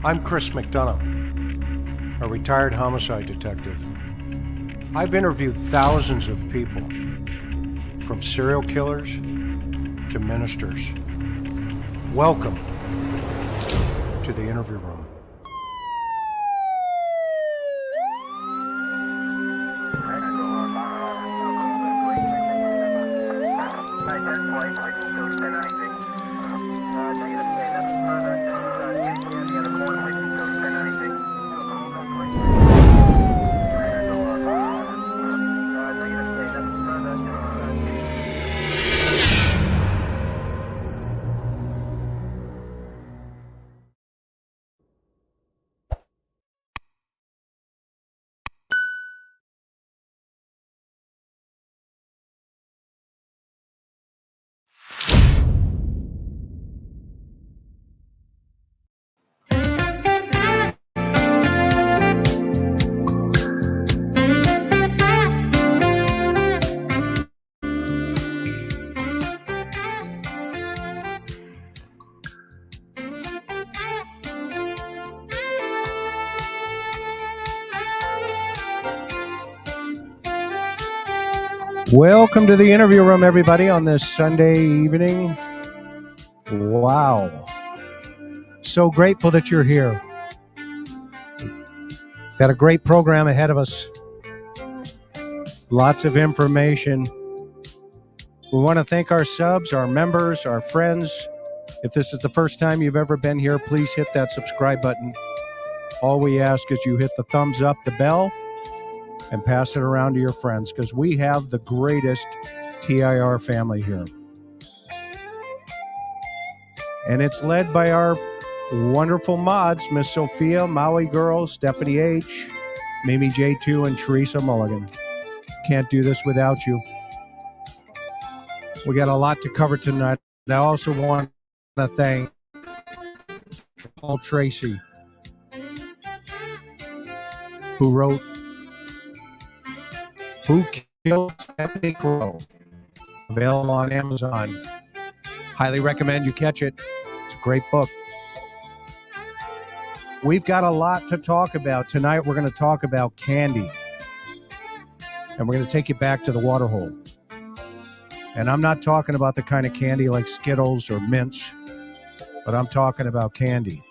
I'm Chris McDonough, a retired homicide detective. I've interviewed thousands of people, from serial killers to ministers. Welcome to the interview room. Welcome to the interview room, everybody, on this Sunday evening. Wow. So grateful that you're here. Got a great program ahead of us. Lots of information. We want to thank our subs, our members, our friends. If this is the first time you've ever been here, please hit that subscribe button. All we ask is you hit the thumbs up, the bell, and pass it around to your friends, because we have the greatest TIR family here. And it's led by our wonderful mods, Miss Sophia, Maui Girl, Stephanie H., Mimi J2, and Teresa Mulligan. Can't do this without you. We got a lot to cover tonight. I also want to thank Paul Tracy, who wrote Who Killed Stephanie Crow? Available on Amazon. Highly recommend you catch it. It's a great book. We've got a lot to talk about. Tonight we're going to talk about candy. And we're going to take you back to the water hole. And I'm not talking about the kind of candy like Skittles or Mints, but I'm talking about candy.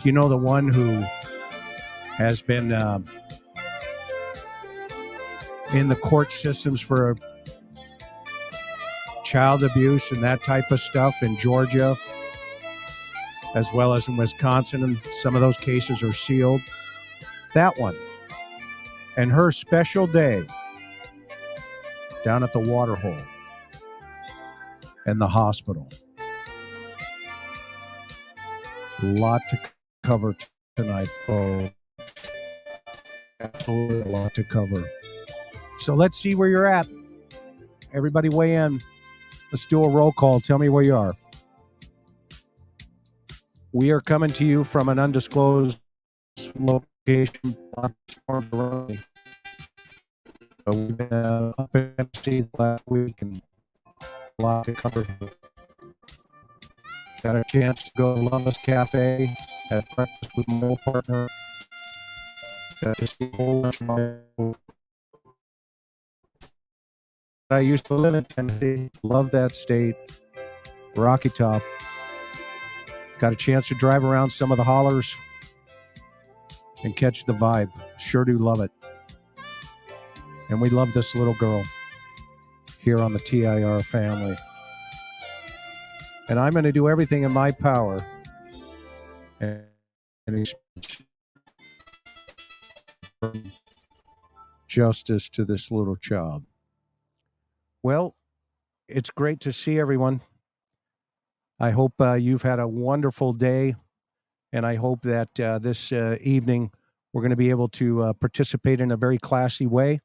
You know, the one who has been in the court systems for child abuse and that type of stuff in Georgia, as well as in Wisconsin, and some of those cases are sealed. That one. And her special day down at the water hole and the hospital. A lot to cover tonight, folks. Absolutely a lot to cover. So let's see where you're at. Everybody weigh in. Let's do a roll call. Tell me where you are. We are coming to you from an undisclosed location. We've been up in Tennessee last week and a lot to cover. Got a chance to go to Lummus Cafe, had breakfast with my old partner. Got to see a whole bunch of my old. I used to live in Tennessee, love that state, Rocky Top. Got a chance to drive around some of the hollers and catch the vibe. Sure do love it. And we love this little girl here on the TIR family. And I'm going to do everything in my power and justice to this little child. Well, it's great to see everyone. I hope you've had a wonderful day, and I hope that this evening we're going to be able to participate in a very classy way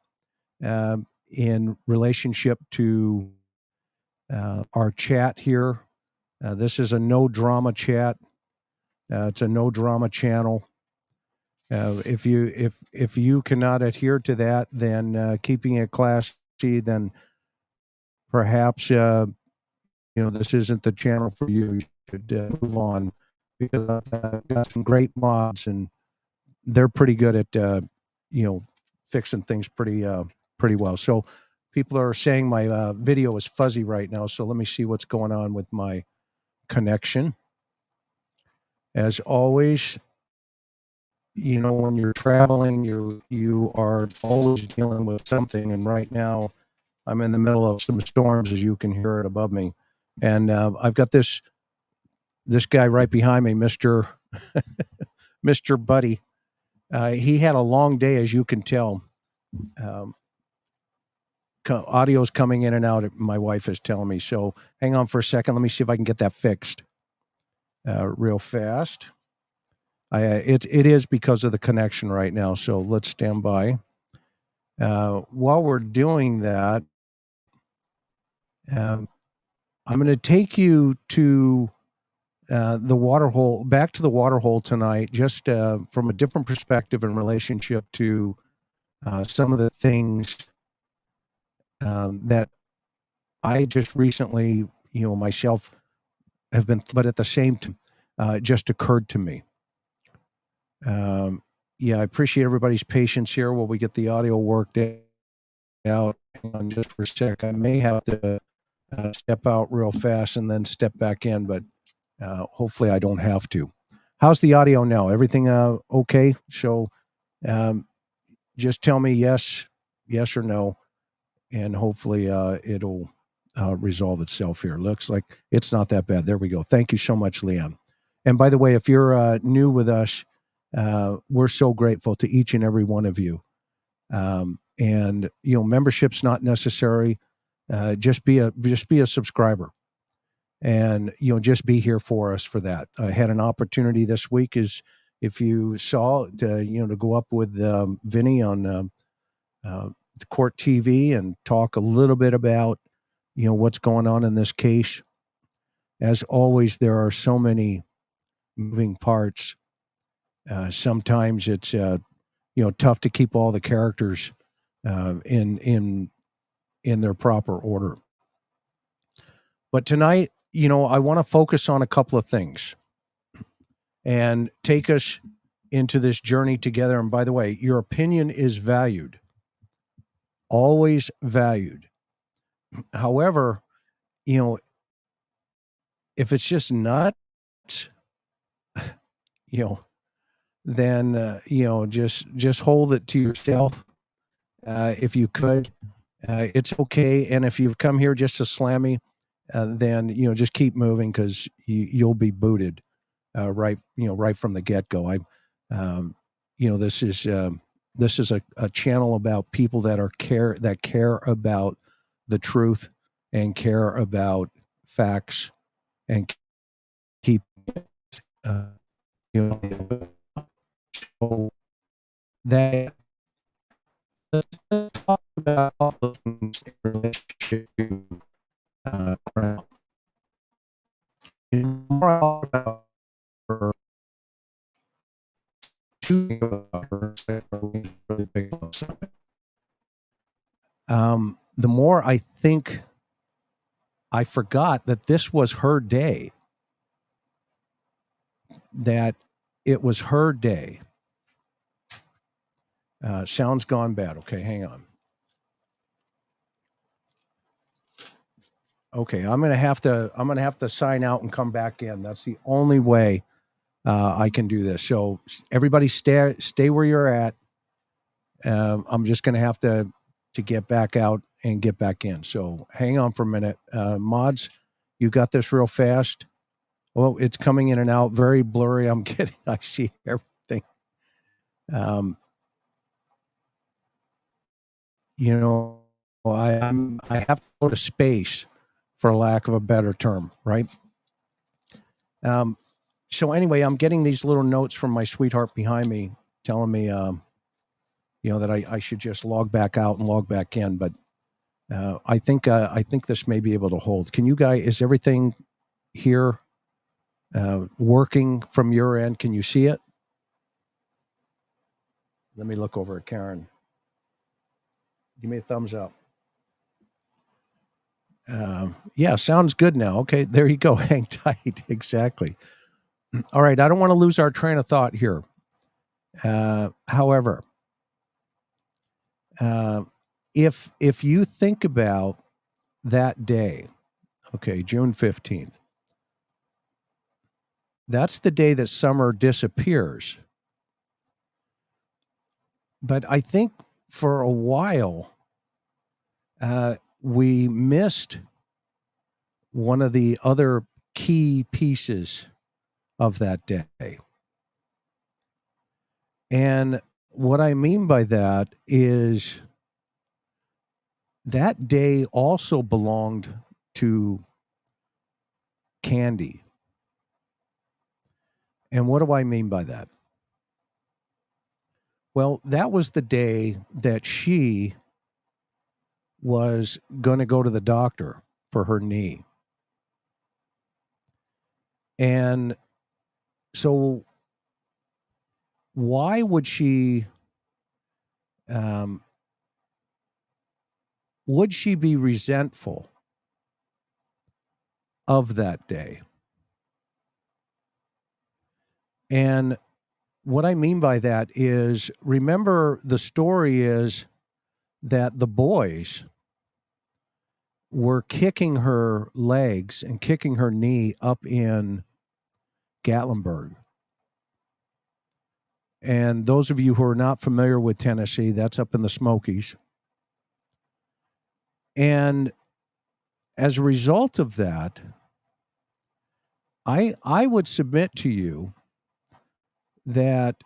in relationship to our chat here. This is a no-drama chat. It's a no-drama channel. If you cannot adhere to that, then keeping it classy, then perhaps this isn't the channel for you. You should move on because I've got some great mods, and they're pretty good at fixing things pretty well. So people are saying my video is fuzzy right now. So let me see what's going on with my connection. As always, when you're traveling, you are always dealing with something. And right now, I'm in the middle of some storms, as you can hear it above me, and I've got this guy right behind me, Mister Buddy. He had a long day, as you can tell. Um, Audio's coming in and out. My wife is telling me. So hang on for a second. Let me see if I can get that fixed real fast. It is because of the connection right now. So let's stand by. While we're doing that, I'm going to take you to the water hole, back to the water hole tonight, just from a different perspective in relationship to some of the things that I just recently, myself have been, but at the same time, it just occurred to me. Yeah, I appreciate everybody's patience here while we get the audio worked out. Hang on just for a sec. I may have to step out real fast and then step back in, but hopefully I don't have to. How's the audio now? Everything okay? So just tell me yes or no, and hopefully it'll resolve itself here. Looks like it's not that bad. There we go. Thank you so much, Leanne. And by the way, if you're new with us, we're so grateful to each and every one of you. And membership's not necessary. Just be a subscriber, and just be here for us for that. I had an opportunity this week, is if you saw, to go up with Vinny on the court TV and talk a little bit about what's going on in this case. As always, there are so many moving parts. Sometimes it's tough to keep all the characters in their proper order. But tonight, I want to focus on a couple of things and take us into this journey together. And by the way, your opinion is valued, always valued. However, if it's just nuts, then just hold it to yourself, if you could. It's okay. And if you've come here just to slam me, then just keep moving, because you'll be booted right from the get-go. This is a channel about people that care about the truth and care about facts and keep so that, let's talk about all the things in relationship to Crown. More about her, about her, really big on something. The more I think, I forgot that this was her day. That it was her day. Sound's gone bad. Okay, hang on. Okay, I'm gonna have to sign out and come back in. That's the only way I can do this. So everybody, stay where you're at. I'm just gonna have to get back out and get back in. So hang on for a minute. Mods, you got this real fast. Well, it's coming in and out, very blurry. I see everything. I have to go to space, for lack of a better term, right? So anyway, I'm getting these little notes from my sweetheart behind me telling me, that I should just log back out and log back in. But I think this may be able to hold. Can you guys? Is everything here working from your end? Can you see it? Let me look over at Karen. Give me a thumbs up. Yeah, sounds good now. Okay, there you go. Hang tight. Exactly. All right, I don't want to lose our train of thought here. However, uh, if you think about that day, okay, June 15th, that's the day that summer disappears. But I think for a while, we missed one of the other key pieces of that day. And what I mean by that is that day also belonged to Candy. And what do I mean by that? Well, that was the day that she was going to go to the doctor for her knee. And so, why would um, she be resentful of that day? And what I mean by that is, remember, the story is that the boys were kicking her legs and kicking her knee up in Gatlinburg. And those of you who are not familiar with Tennessee, that's up in the Smokies. And as a result of that, I would submit to you that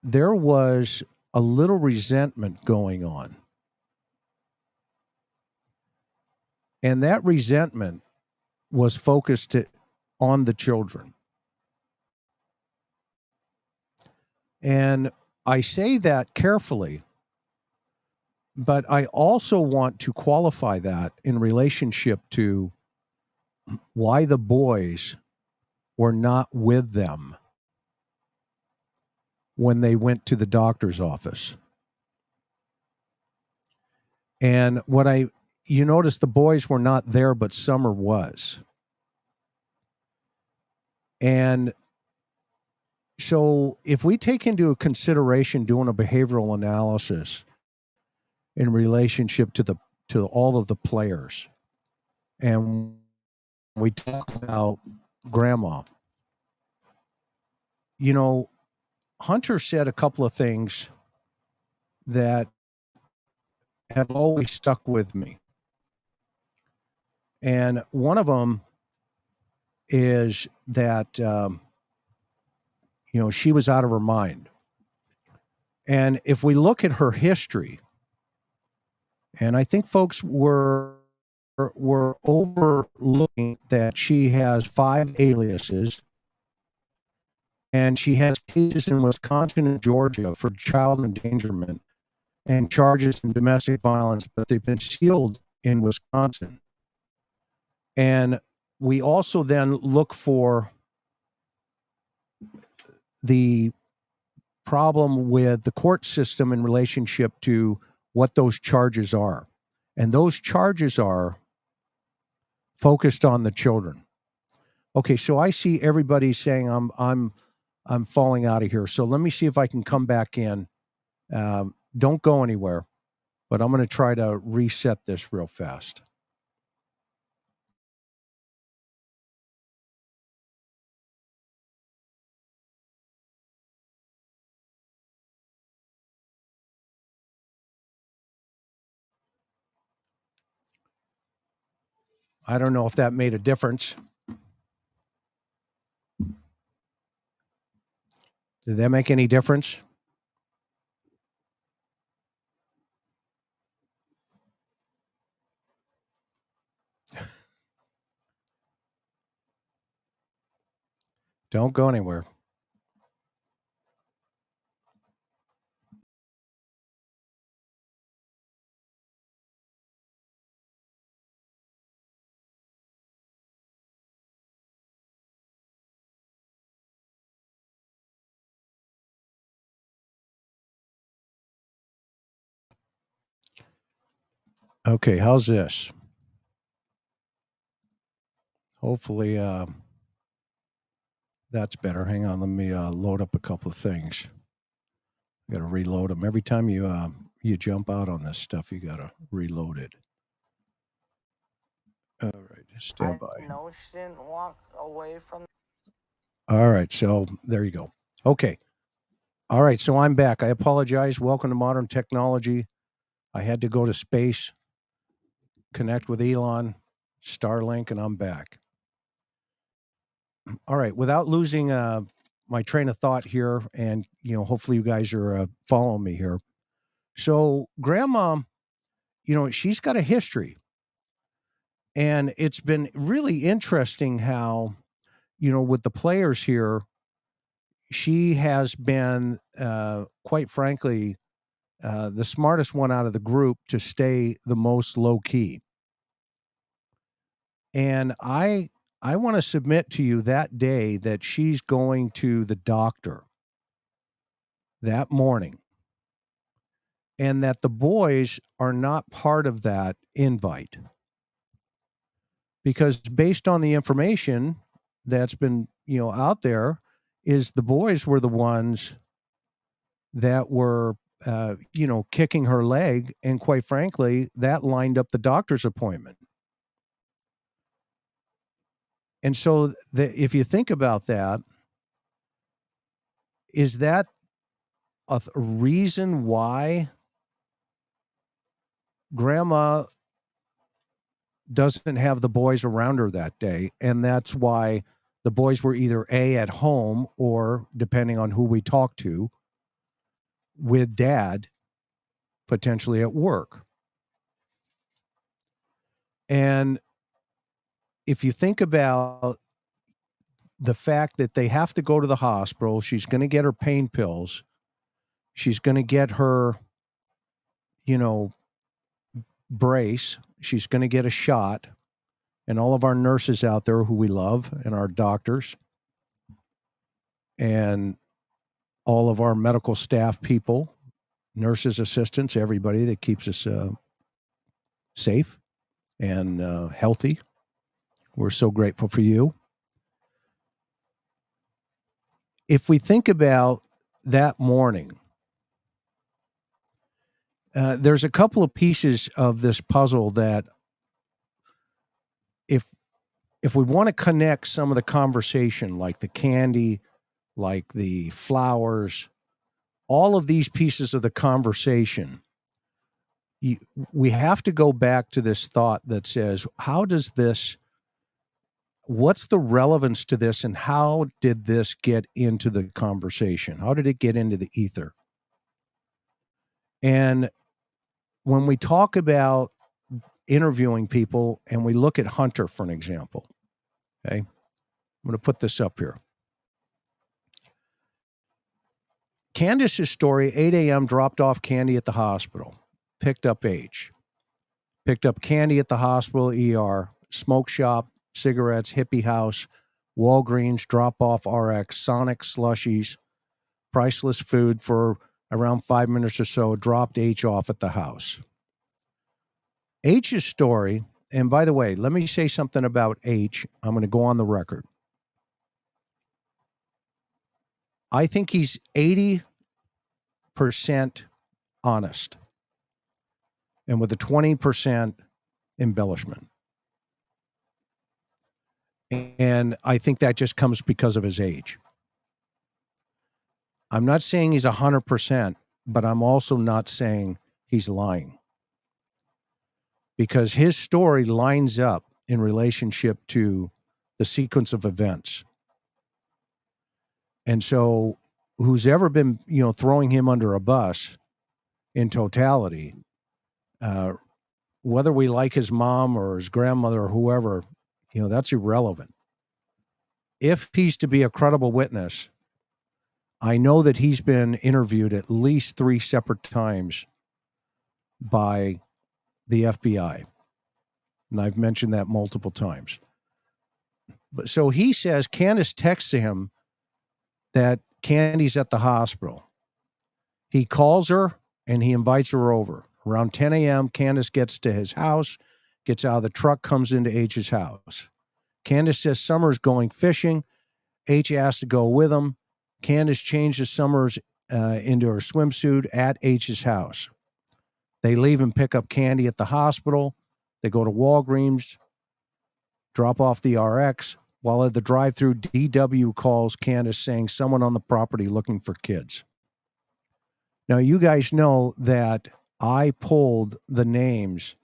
there was a little resentment going on. And that resentment was focused on the children. And I say that carefully, but I also want to qualify that in relationship to why the boys were not with them when they went to the doctor's office. And you notice the boys were not there, but Summer was. And so if we take into consideration doing a behavioral analysis in relationship to all of the players, and we talk about grandma, Hunter said a couple of things that have always stuck with me. And one of them is that, she was out of her mind. And if we look at her history, and I think folks were overlooking that she has 5 aliases, and she has cases in Wisconsin and Georgia for child endangerment and charges in domestic violence, but they've been sealed in Wisconsin. And we also then look for the problem with the court system in relationship to what those charges are. And those charges are focused on the children. Okay, so I see everybody saying I'm falling out of here. So let me see if I can come back in. Don't go anywhere, but I'm going to try to reset this real fast. I don't know if that made a difference. Did that make any difference? Don't go anywhere. Okay, how's this? Hopefully, That's better. Hang on, let me load up a couple of things. I got to reload them every time you jump out on this stuff. You got to reload it. All right, stand by. I know she didn't walk away from. All right, so there you go. Okay. All right, so I'm back. I apologize. Welcome to modern technology. I had to go to space, connect with Elon, Starlink, and I'm back. All right, without losing my train of thought here, and hopefully you guys are following me here. So, Grandma, she's got a history, and it's been really interesting how, with the players here, she has been, quite frankly, the smartest one out of the group to stay the most low key. And I want to submit to you that day that she's going to the doctor that morning, and that the boys are not part of that invite, because based on the information that's been out there, is the boys were the ones that were kicking her leg, and quite frankly that lined up the doctor's appointment. And so if you think about that, is that a reason why Grandma doesn't have the boys around her that day? And that's why the boys were either A, at home, or, depending on who we talk to, with Dad, potentially at work. And if you think about the fact that they have to go to the hospital, she's going to get her pain pills, she's going to get her, brace, she's going to get a shot, and all of our nurses out there who we love, and our doctors, and all of our medical staff people, nurses, assistants, everybody that keeps us safe and healthy. We're so grateful for you. If we think about that morning, there's a couple of pieces of this puzzle that, if we want to connect some of the conversation, like the candy, like the flowers, all of these pieces of the conversation, we have to go back to this thought that says, what's the relevance to this, and how did this get into the conversation? How did it get into the ether? And when we talk about interviewing people, and we look at Hunter for an example, okay, I'm going to put this up here. Candus's story: 8 a.m., dropped off Candy at the hospital, picked up H, picked up Candy at the hospital ER, smoke shop, cigarettes, hippie house, Walgreens, drop off RX, Sonic slushies, priceless food for around 5 minutes or so, dropped H off at the house. H's story, and by the way, let me say something about H. I'm going to go on the record. I think he's 80% honest, and with a 20% embellishment. And I think that just comes because of his age. I'm not saying he's 100%, but I'm also not saying he's lying, because his story lines up in relationship to the sequence of events. And so who's ever been, throwing him under a bus in totality, whether we like his mom or his grandmother or whoever, that's irrelevant. If he's to be a credible witness, I know that he's been interviewed at least 3 separate times by the FBI. And I've mentioned that multiple times. But so he says Candus texts him that Candy's at the hospital. He calls her and he invites her over. Around 10 a.m., Candus gets to his house, gets out of the truck, comes into H's house. Candus says Summer's going fishing. H asked to go with them. Candus changes Summers into her swimsuit at H's house. They leave and pick up Candy at the hospital. They go to Walgreens, drop off the RX. While at the drive-thru, DW calls Candus saying someone on the property looking for kids. Now, you guys know that I pulled the names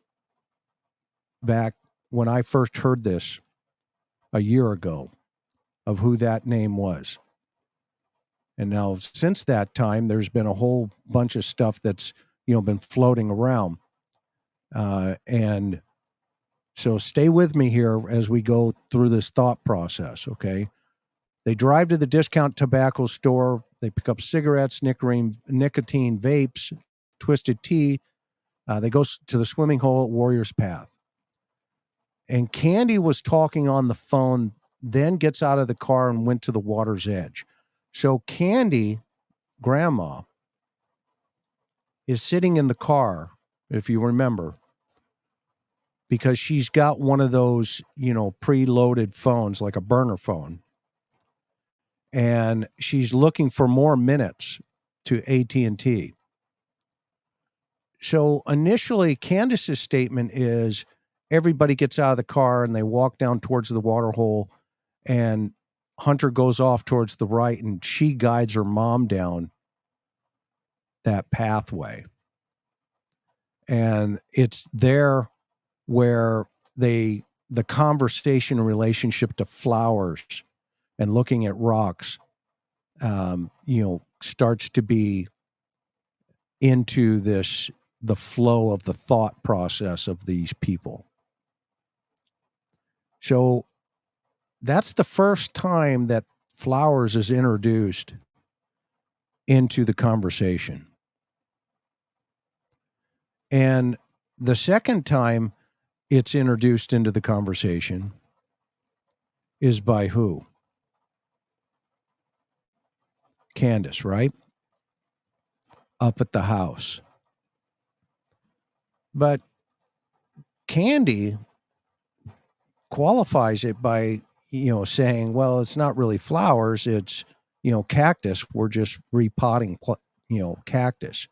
back when I first heard this a year ago of who that name was. And now, since that time, there's been a whole bunch of stuff that's, been floating around. And so stay with me here as we go through this thought process, okay? They drive to the discount tobacco store. They pick up cigarettes, nicotine vapes, twisted tea. They go to the swimming hole at Warrior's Path. And Candy was talking on the phone, then gets out of the car and went to the water's edge. So Candy, grandma, is sitting in the car, if you remember, because she's got one of those, preloaded phones, like a burner phone. And she's looking for more minutes to AT&T. So initially, Candus's statement is everybody gets out of the car and they walk down towards the water hole, and Hunter goes off towards the right and she guides her mom down that pathway. And it's there where the conversation in relationship to flowers and looking at rocks, starts to be into the flow of the thought process of these people. So that's the first time that flowers is introduced into the conversation. And the second time it's introduced into the conversation is by who? Candus, right? Up at the house. But Candy qualifies it by, saying, well, it's not really flowers, it's, cactus. We're just repotting, cactus.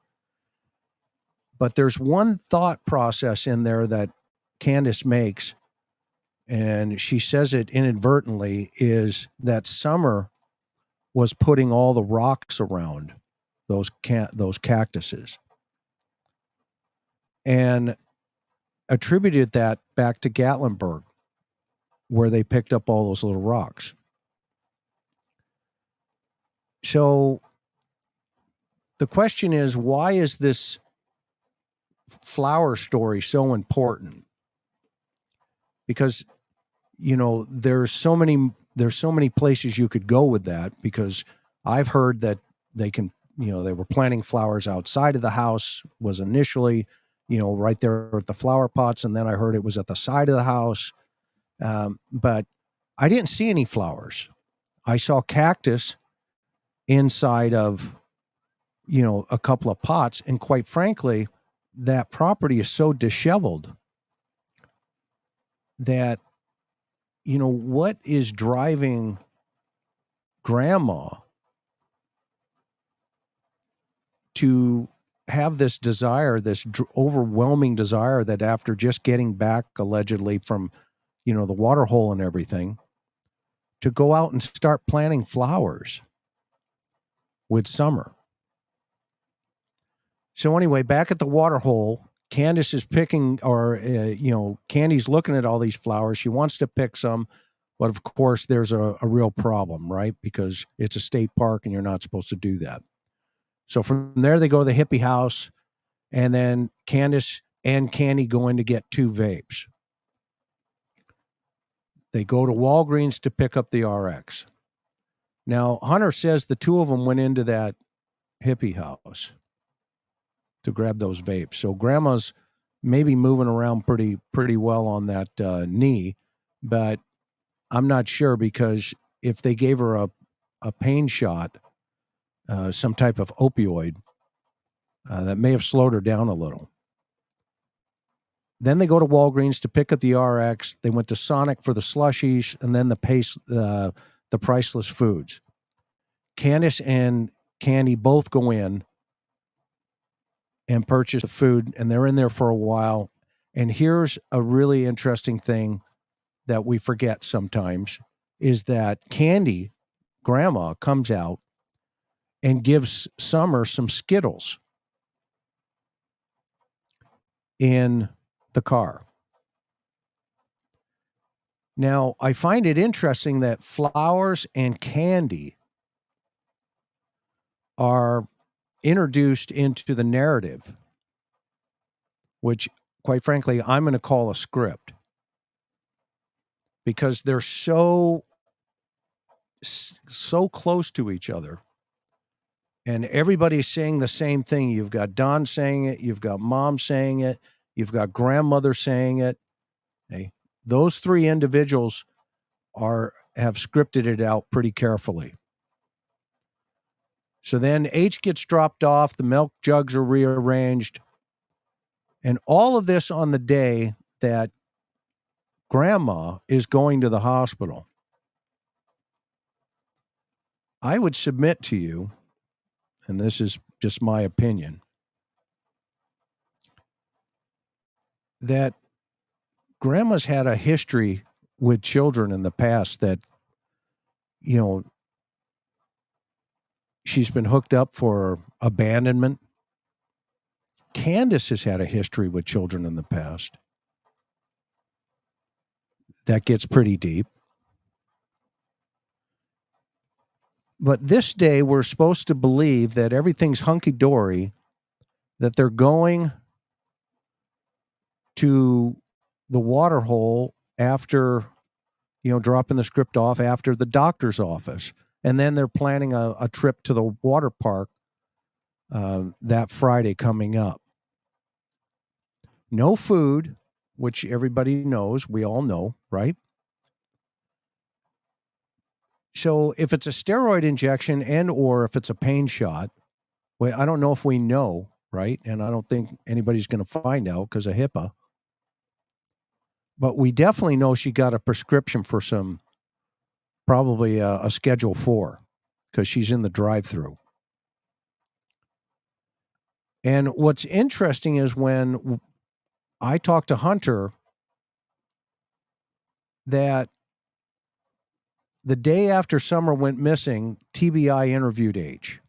But there's one thought process in there that Candus makes, and she says it inadvertently, is that Summer was putting all the rocks around those cactuses and attributed that back to Gatlinburg, where they picked up all those little rocks. So the question is, why is this flower story so important? Because, there's so many places you could go with that, because I've heard that they were planting flowers outside of the house, was initially, right there at the flower pots. And then I heard it was at the side of the house. But I didn't see any flowers. I saw cactus inside of, a couple of pots. And quite frankly, that property is so disheveled that, what is driving grandma to have this desire, this overwhelming desire that after just getting back allegedly from, the water hole and everything, to go out and start planting flowers with Summer. So anyway, back at the water hole, Candus is picking, Candy's looking at all these flowers. She wants to pick some, but of course there's a real problem, right? Because it's a state park and you're not supposed to do that. So from there, they go to the hippie house, and then Candus and Candy go in to get 2 vapes. They go to Walgreens to pick up the RX. Now, Hunter says the 2 of them went into that hippie house to grab those vapes. So grandma's maybe moving around pretty well on that knee, but I'm not sure, because if they gave her a pain shot, some type of opioid, that may have slowed her down a little. Then they go to Walgreens to pick up the RX. They went to Sonic for the slushies, and then the the priceless foods. Candace and Candy both go in and purchase the food, and they're in there for a while. And here's a really interesting thing that we forget sometimes is that Candy, grandma, comes out and gives Summer some Skittles in the car. Now, I find it interesting that flowers and candy are introduced into the narrative, which, quite frankly, I'm going to call a script because they're so close to each other. And everybody's saying the same thing. You've got Don saying it. You've got Mom saying it. You've got grandmother saying it. Okay. Those three individuals have scripted it out pretty carefully. So then H gets dropped off. The milk jugs are rearranged. And all of this on the day that grandma is going to the hospital. I would submit to you, and this is just my opinion, that grandma's had a history with children in the past that, you know, she's been hooked up for abandonment. Candus has had a history with children in the past. That gets pretty deep. But this day, we're supposed to believe that everything's hunky-dory, that they're going to the water hole after, you know, dropping the script off after the doctor's office. And then they're planning a trip to the water park that Friday coming up. No food, which everybody knows, we all know, right? So if it's a steroid injection and or if it's a pain shot, well, I don't know if we know, right? And I don't think anybody's going to find out because of HIPAA. But we definitely know she got a prescription for some, probably a Schedule 4, because she's in the drive-through. And what's interesting is when I talked to Hunter, that the day after Summer went missing, TBI interviewed H.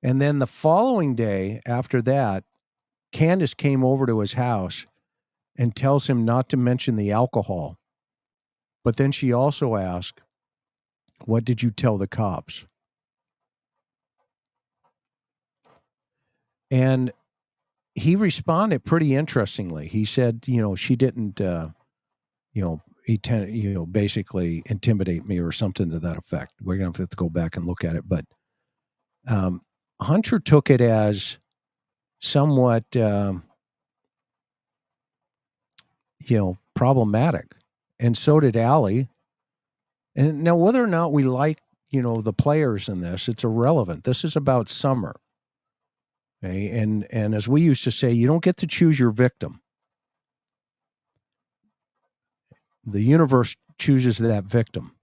And then the following day after that, Candace came over to his house and tells him not to mention the alcohol. But then she also asked, "What did you tell the cops?" And he responded pretty interestingly. He said, you know, she didn't, basically intimidate me or something to that effect. We're going to have to go back and look at it. But Hunter took it as somewhat, problematic. And so did Allie. And now whether or not we like, the players in this, it's irrelevant. This is about Summer. Okay? And as we used to say, you don't get to choose your victim. The universe chooses that victim.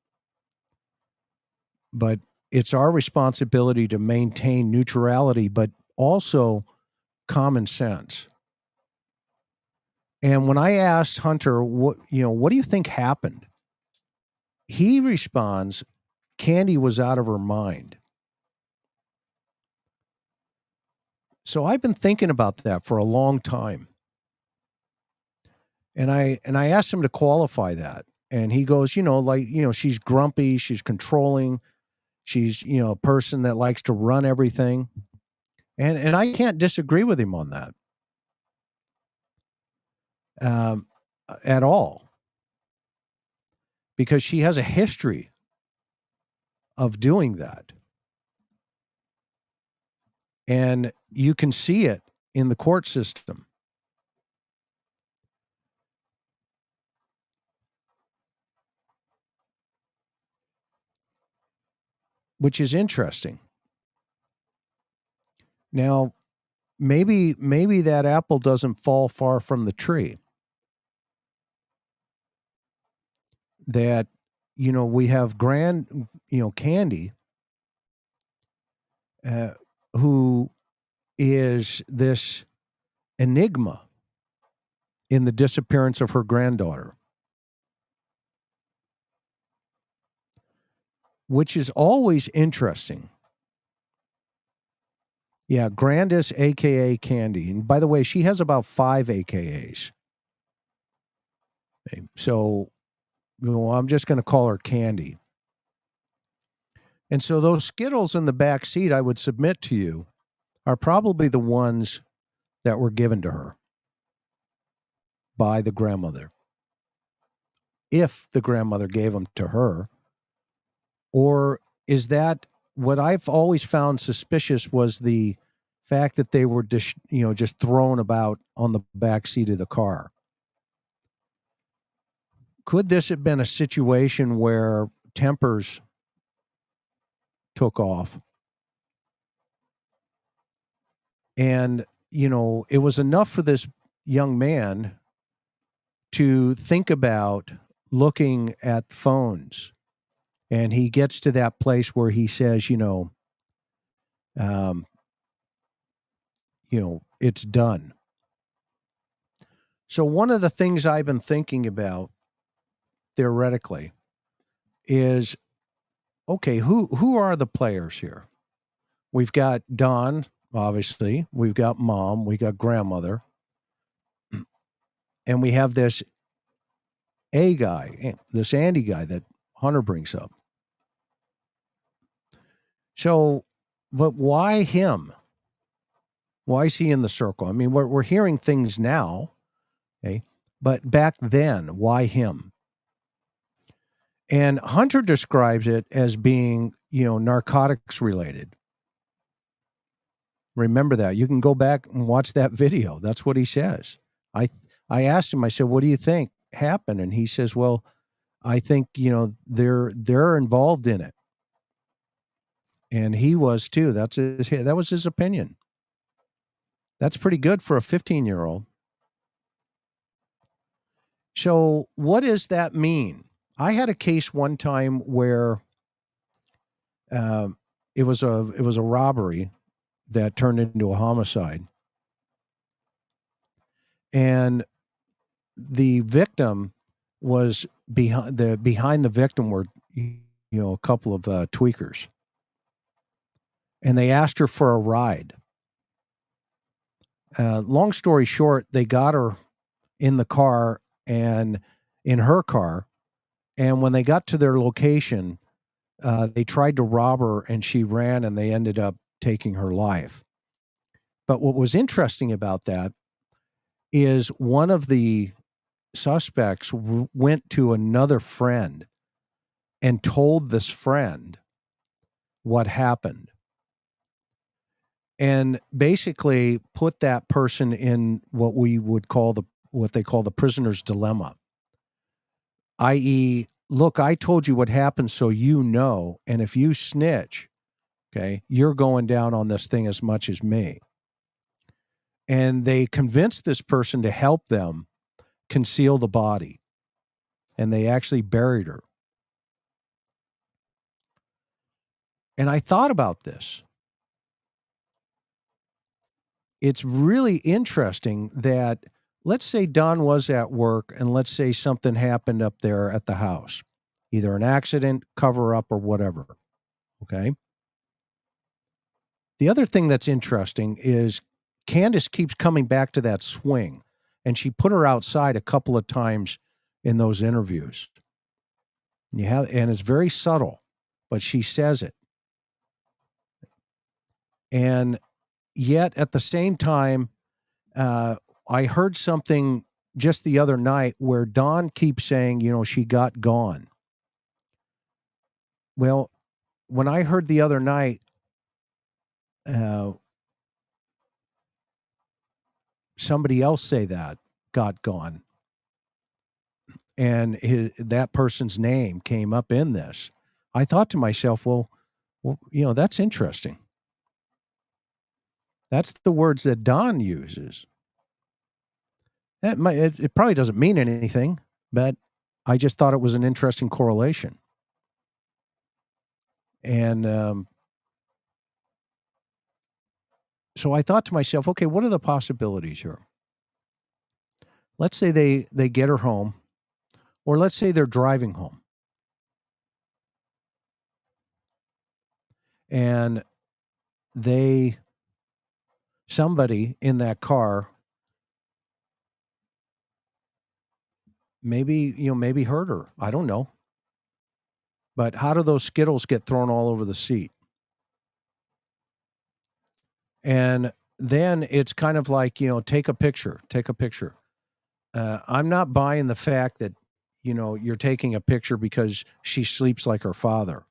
But it's our responsibility to maintain neutrality, but also common sense. And when I asked Hunter, what do you think happened? He responds, Candy was out of her mind. So I've been thinking about that for a long time. And I asked him to qualify that. And he goes, she's grumpy, she's controlling, she's, a person that likes to run everything. And I can't disagree with him on that. At all. Because she has a history of doing that. And you can see it in the court system. Which is interesting. Now, maybe that apple doesn't fall far from the tree. That we have Candy, uh, who is this enigma in the disappearance of her granddaughter, which is always interesting. Yeah, Grandis, aka Candy. And by the way, she has about 5 AKAs. Okay, so I'm just going to call her Candy. And so those Skittles in the back seat, I would submit to you, are probably the ones that were given to her by the grandmother. If the grandmother gave them to her, or is that what I've always found suspicious was the fact that they were just thrown about on the back seat of the car. Could this have been a situation where tempers took off and it was enough for this young man to think about looking at phones, and he gets to that place where he says um, it's done. So one of the things I've been thinking about theoretically is, okay, who are the players here? We've got Don, obviously, we've got mom, we got grandmother, and we have this guy, this Andy guy that Hunter brings up. So, but why him? Why is he in the circle? I mean, we're hearing things now, okay, but back then, why him? And Hunter describes it as being, narcotics related. Remember that. You can go back and watch that video. That's what he says. I asked him, I said, "What do you think happened?" And he says, "Well, I think, they're involved in it." And he was too. That was his opinion. That's pretty good for a 15-year-old. So, what does that mean? I had a case one time where it was a robbery that turned into a homicide, and the victim was behind the victim were a couple of tweakers, and they asked her for a ride. Long story short, they got her in the car and in her car, and when they got to their location, they tried to rob her, and she ran, and they ended up taking her life. But what was interesting about that is one of the suspects went to another friend and told this friend what happened, and basically put that person in what they call the prisoner's dilemma, i.e., look, I told you what happened, so and if you snitch, okay, you're going down on this thing as much as me. And they convinced this person to help them conceal the body, and they actually buried her. And I thought about this. It's really interesting that, let's say Don was at work, and let's say something happened up there at the house, either an accident, cover up, or whatever. Okay. The other thing that's interesting is Candace keeps coming back to that swing, and she put her outside a couple of times in those interviews. And it's very subtle, but she says it. And yet at the same time, I heard something just the other night where Don keeps saying, she got gone. Well, when I heard the other night, somebody else say that, got gone, and that person's name came up in this, I thought to myself, well, that's interesting. That's the words that Don uses. It probably doesn't mean anything, but I just thought it was an interesting correlation. And so I thought to myself, okay, what are the possibilities here? Let's say they get her home, or let's say they're driving home, and they somebody in that car maybe hurt her. I don't know. But how do those Skittles get thrown all over the seat? And then it's kind of like, take a picture, take a picture. I'm not buying the fact that, you're taking a picture because she sleeps like her father.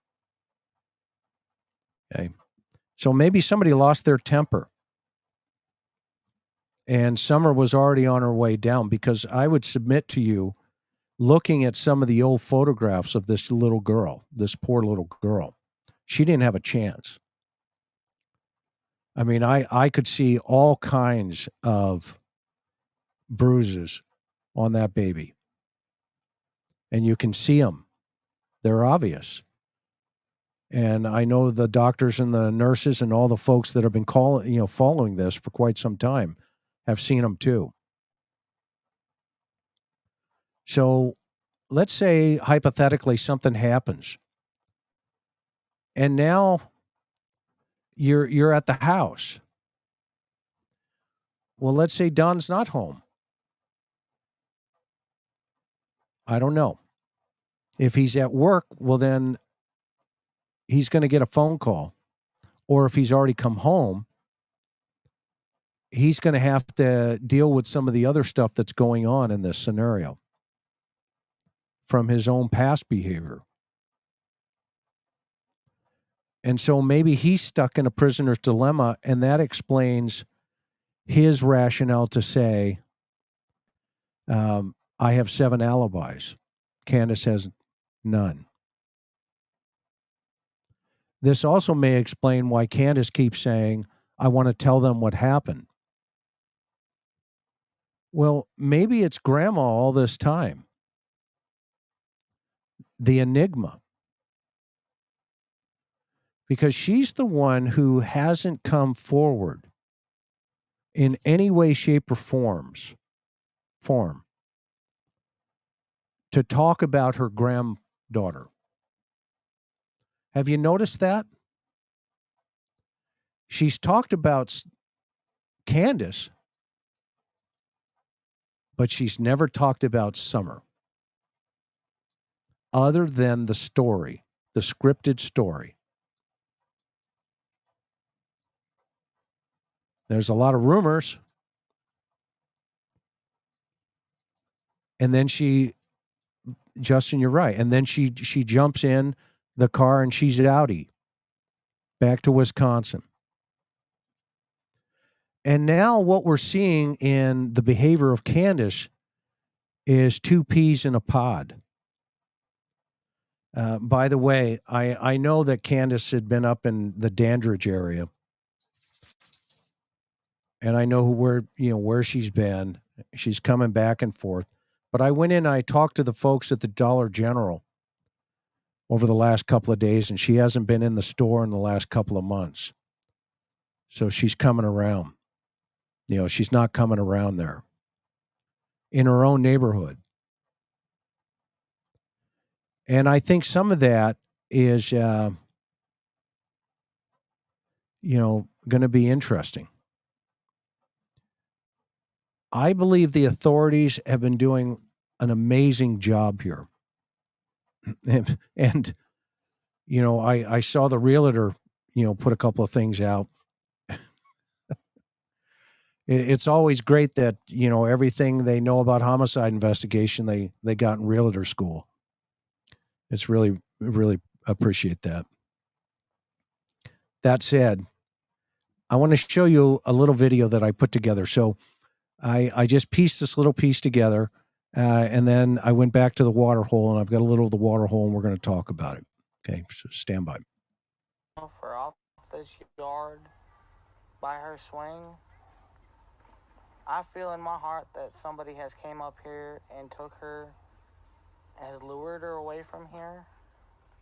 Okay. So maybe somebody lost their temper and Summer was already on her way down, because I would submit to you, looking at some of the old photographs of this little girl, this poor little girl, she didn't have a chance. I mean, I could see all kinds of bruises on that baby, and you can see them. They're obvious. And I know the doctors and the nurses and all the folks that have been following this for quite some time have seen them too. So let's say hypothetically something happens, and now you're at the house. Well, let's say Don's not home. I don't know. If he's at work, well, then he's going to get a phone call. Or if he's already come home, he's going to have to deal with some of the other stuff that's going on in this scenario from his own past behavior. And so maybe he's stuck in a prisoner's dilemma, and that explains his rationale to say, I have 7 alibis. Candus has none. This also may explain why Candus keeps saying, I want to tell them what happened. Well, maybe it's grandma all this time, the enigma, because she's the one who hasn't come forward in any way, shape, or form to talk about her granddaughter. Have you noticed that? She's talked about Candus, but she's never talked about Summer, other than the story, the scripted story. There's a lot of rumors. And then Justin, you're right. And then she jumps in the car and she's at Audi back to Wisconsin. And now what we're seeing in the behavior of Candus is 2 peas in a pod. By the way, I know that Candus had been up in the Dandridge area, and I know where she's been. She's coming back and forth. But I went in, I talked to the folks at the Dollar General over the last couple of days, and she hasn't been in the store in the last couple of months. So she's coming around. She's not coming around there in her own neighborhood. And I think some of that is, going to be interesting. I believe the authorities have been doing an amazing job here. And I saw the realtor, put a couple of things out. It's always great that, everything they know about homicide investigation, they got in realtor school. It's really, really appreciate that. That said, I want to show you a little video that I put together. So I just pieced this little piece together, and then I went back to the water hole, and I've got a little of the water hole, and we're going to talk about it. Okay, so stand by. For off this yard by her swing. I feel in my heart that somebody has came up here and took her, has lured her away from here.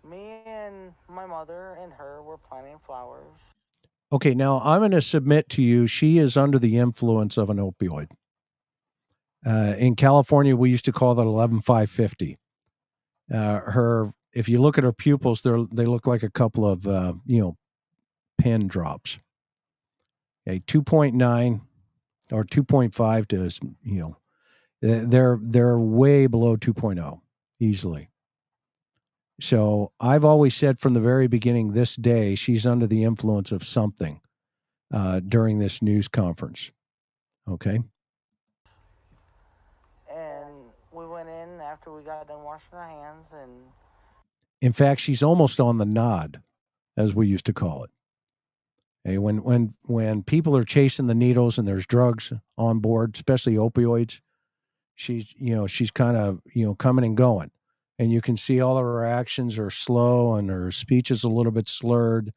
Me and my mother and her were planting flowers. Okay, now I'm going to submit to you she is under the influence of an opioid. In California, we used to call that 11,550. If you look at her pupils, they look like a couple of pin drops. Okay, 2.9 or 2.5 to they're way below 2.0 easily. So I've always said from the very beginning, this day she's under the influence of something during this news conference. Okay. And we went in after we got done washing our hands, and In fact, she's almost on the nod, as we used to call it. Hey, when people are chasing the needles and there's drugs on board, especially opioids, she's kind of coming and going, and you can see all of her actions are slow and her speech is a little bit slurred.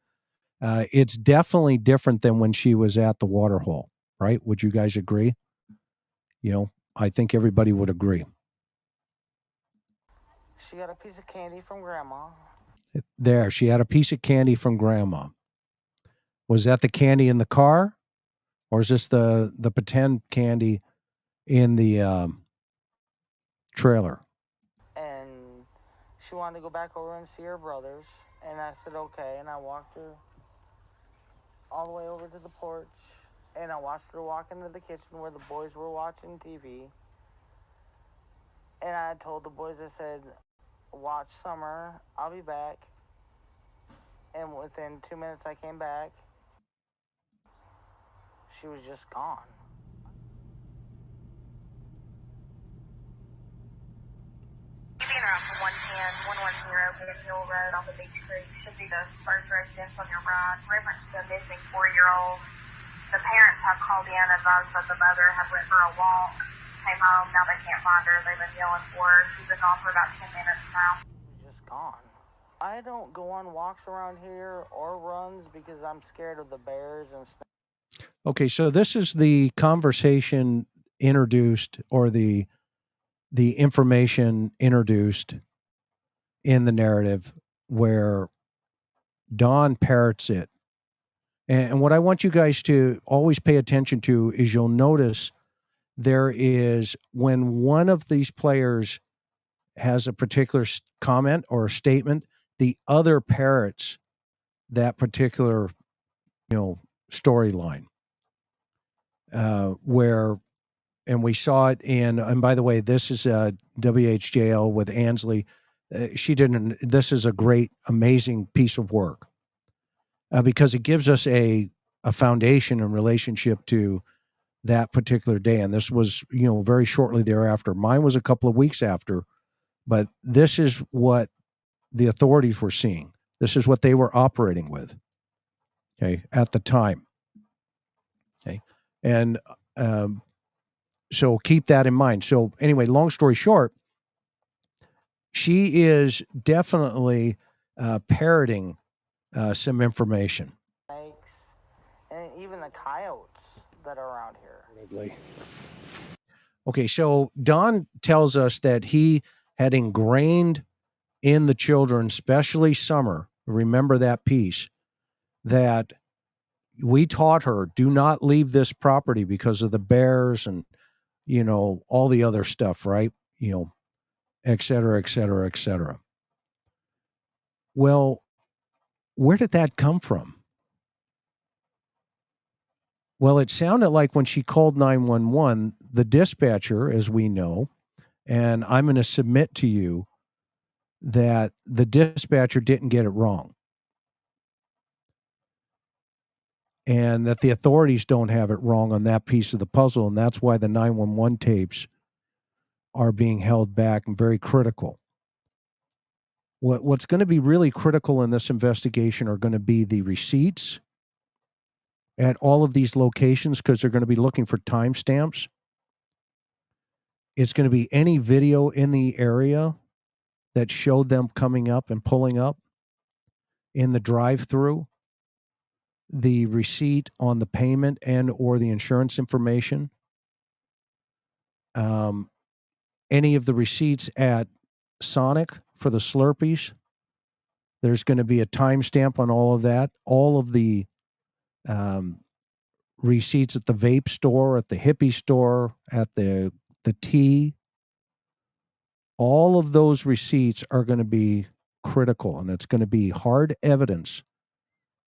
It's definitely different than when she was at the water hole, right? Would you guys agree? I think everybody would agree. she got a piece of candy from Grandma. There, she had a piece of candy from Grandma. Was that the candy in the car, or is this the pretend candy in the trailer? And she wanted to go back over and see her brothers. And I said, okay. And I walked her all the way over to the porch. And I watched her walk into the kitchen where the boys were watching TV. And I told the boys, I said, watch Summer. I'll be back. And within 2 minutes, I came back. She was just gone. Being around from 110 Pitt Hill Road off of Beach Creek should be the first residence on your right. Reference to a missing 4-year-old. The parents have called in and advised that the mother had went for a walk, came home, now they can't find her. They've been yelling for her. She's been gone for about 10 minutes now. She was just gone. I don't go on walks around here or runs because I'm scared of the bears and snakes. Okay, so this is the conversation introduced, or the information introduced in the narrative where Don parrots it. And what I want you guys to always pay attention to is you'll notice there is, when one of these players has a particular comment or a statement, the other parrots that particular storyline. Where, and we saw it in, and by the way, this is WHJL with Ansley. This is a great, amazing piece of work because it gives us a foundation in relationship to that particular day. And this was, very shortly thereafter. Mine was a couple of weeks after, but this is what the authorities were seeing. This is what they were operating with, okay, at the time. Okay. And so keep that in mind. So anyway, long story short, she is definitely parroting some information. Snakes, and even the coyotes that are around here. Okay, so Don tells us that he had ingrained in the children, especially Summer, remember that piece, that we taught her, do not leave this property because of the bears and, all the other stuff, right? Et cetera, et cetera, et cetera. Well, where did that come from? Well, it sounded like when she called 911, the dispatcher, as we know, and I'm going to submit to you that the dispatcher didn't get it wrong, and that the authorities don't have it wrong on that piece of the puzzle. And that's why the 911 tapes are being held back and very critical. What's going to be really critical in this investigation are going to be the receipts at all of these locations, because they're going to be looking for timestamps. It's going to be any video in the area that showed them coming up and pulling up in the drive-through, the receipt on the payment and or the insurance information, any of the receipts at Sonic for the Slurpees, There's going to be a timestamp on all of that. All of the receipts at the vape store, at the hippie store, at the tea. All of those receipts are going to be critical, and it's going to be hard evidence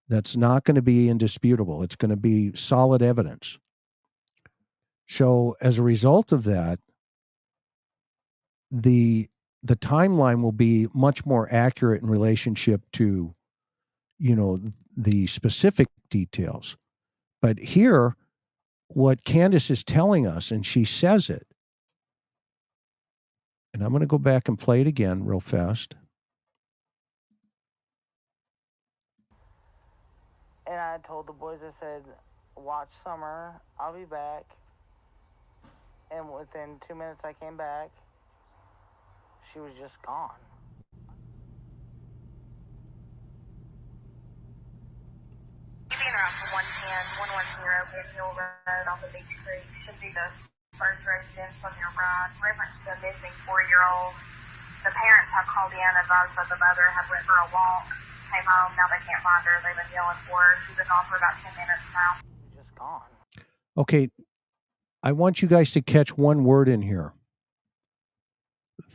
that's not going to be indisputable. It's going to be solid evidence. So as a result of that, the timeline will be much more accurate in relationship to, the specific details. But here, what Candus is telling us, and she says it, and I'm going to go back and play it again real fast. And I told the boys, I said, watch Summer, I'll be back. And within 2 minutes I came back. She was just gone. Keeping around for 110 Good Hill Road off of Beach Creek should be the first residence on your right. Reference to a missing 4-year-old. The parents have called in, advised that the mother had went for a walk, came home, now they can't find her. They've been yelling for her. She's been gone for about 10 minutes now. She's just gone. Okay, I want you guys to catch one word in here.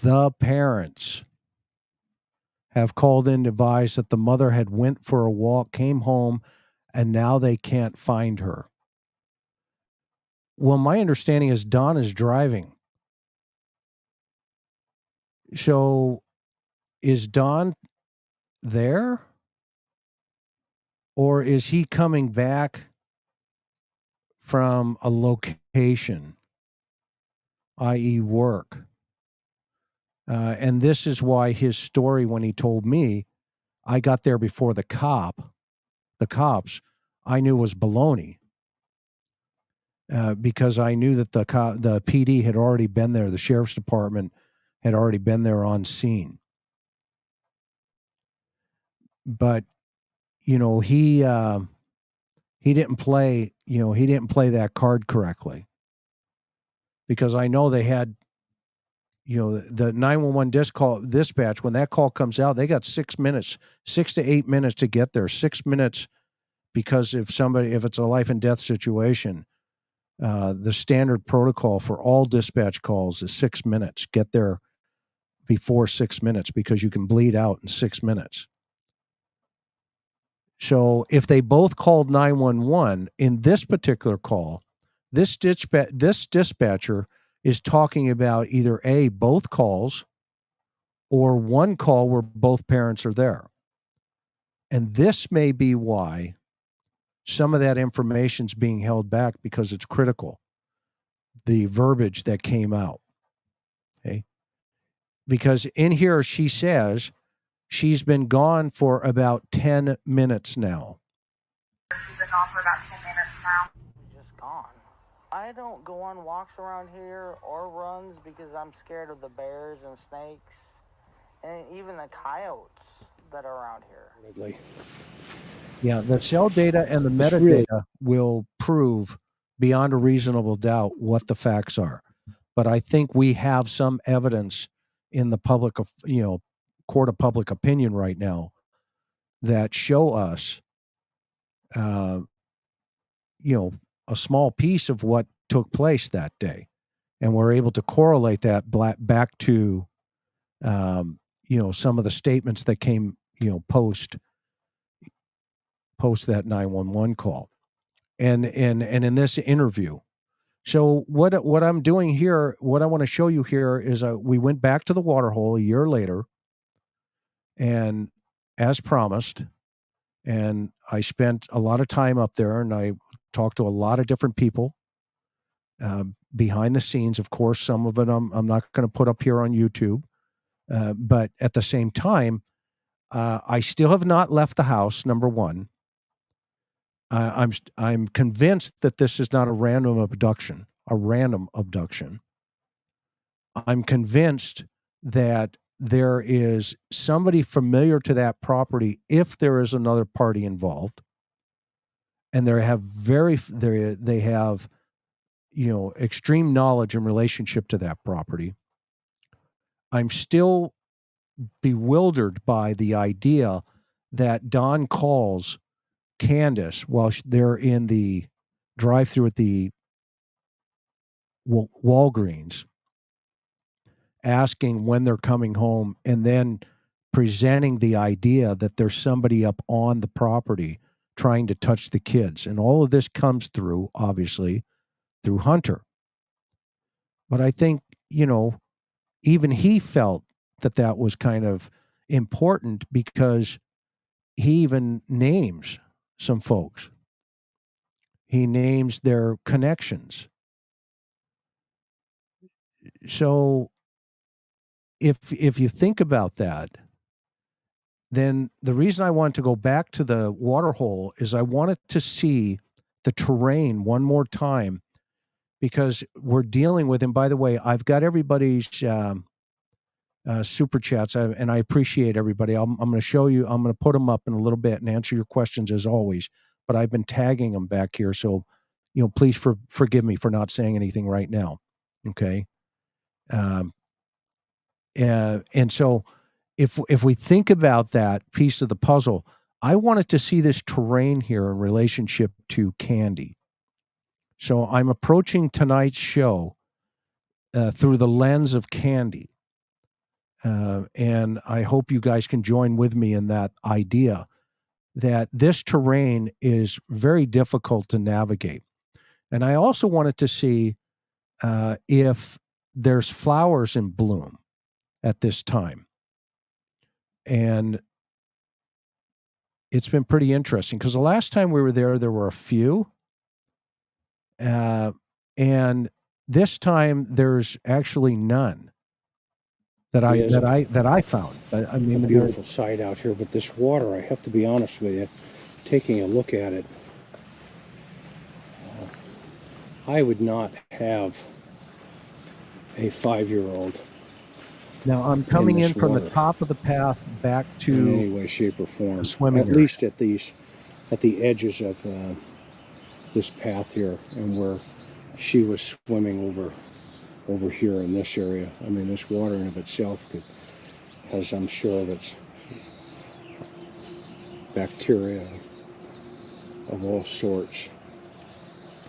The parents have called in to advise that the mother had went for a walk, came home, and now they can't find her. Well, my understanding is Don is driving. So is Don there? Or is he coming back from a location, i.e. work? And this is why his story, when he told me, I got there before the cops, I knew was baloney. Because I knew that the PD had already been there. The sheriff's department had already been there on scene. But, he didn't play, that card correctly. Because I know they had, the 911 dispatch, when that call comes out, they got 6 to 8 minutes to get there. 6 minutes, because if it's a life and death situation, the standard protocol for all dispatch calls is 6 minutes. Get there before 6 minutes because you can bleed out in 6 minutes. So if they both called 911 in this particular call, this dispatcher is talking about either A, both calls, or one call where both parents are there. And this may be why some of that information is being held back, because it's critical. The verbiage that came out. Okay. Because in here she says she's been gone for about 10 minutes now. She's been gone for about 10 minutes now. She's just gone. I don't go on walks around here or runs because I'm scared of the bears and snakes and even the coyotes that are around here. Yeah, the cell data and the metadata will prove beyond a reasonable doubt what the facts are. But I think we have some evidence in the public, court of public opinion right now that show us, a small piece of what took place that day. And we're able to correlate that back to, some of the statements that came, post that 911 call. And in this interview. So what I'm doing here, what I want to show you here is we went back to the waterhole a year later, and as promised, and I spent a lot of time up there, and I talked to a lot of different people behind the scenes. Of course, some of it I'm not going to put up here on YouTube, but at the same time, I still have not left the house. Number one. I'm convinced that this is not a random abduction. I'm convinced that there is somebody familiar to that property if there is another party involved, and they have extreme knowledge in relationship to that property. I'm still bewildered by the idea that Don calls Candus while they're in the drive-through at the Walgreens, asking when they're coming home, and then presenting the idea that there's somebody up on the property trying to touch the kids. And all of this comes through, obviously, through Hunter. But I think, even he felt that that was kind of important because he even names some folks. He names their connections. So if you think about that, then the reason I wanted to go back to the water hole is I wanted to see the terrain one more time because we're dealing with, and by the way, I've got everybody's super chats, and I appreciate everybody. I'm going to show you, I'm going to put them up in a little bit and answer your questions as always, but I've been tagging them back here. So, please forgive me for not saying anything right now. Okay. And so if we think about that piece of the puzzle, I wanted to see this terrain here in relationship to Candy. So I'm approaching tonight's show through the lens of Candy. And I hope you guys can join with me in that idea that this terrain is very difficult to navigate. And I also wanted to see if there's flowers in bloom at this time. And it's been pretty interesting because the last time we were there were a few. And this time there's actually none that I found. I mean, a beautiful sight out here, but this water, I have to be honest with you, taking a look at it, I would not have a 5-year-old. Now I'm coming in from the top of the path back to in any way, shape, or form. Swimming at least at the edges of this path here, and where she was swimming over here in this area. I mean, this water in of itself has, I'm sure, of its bacteria of all sorts.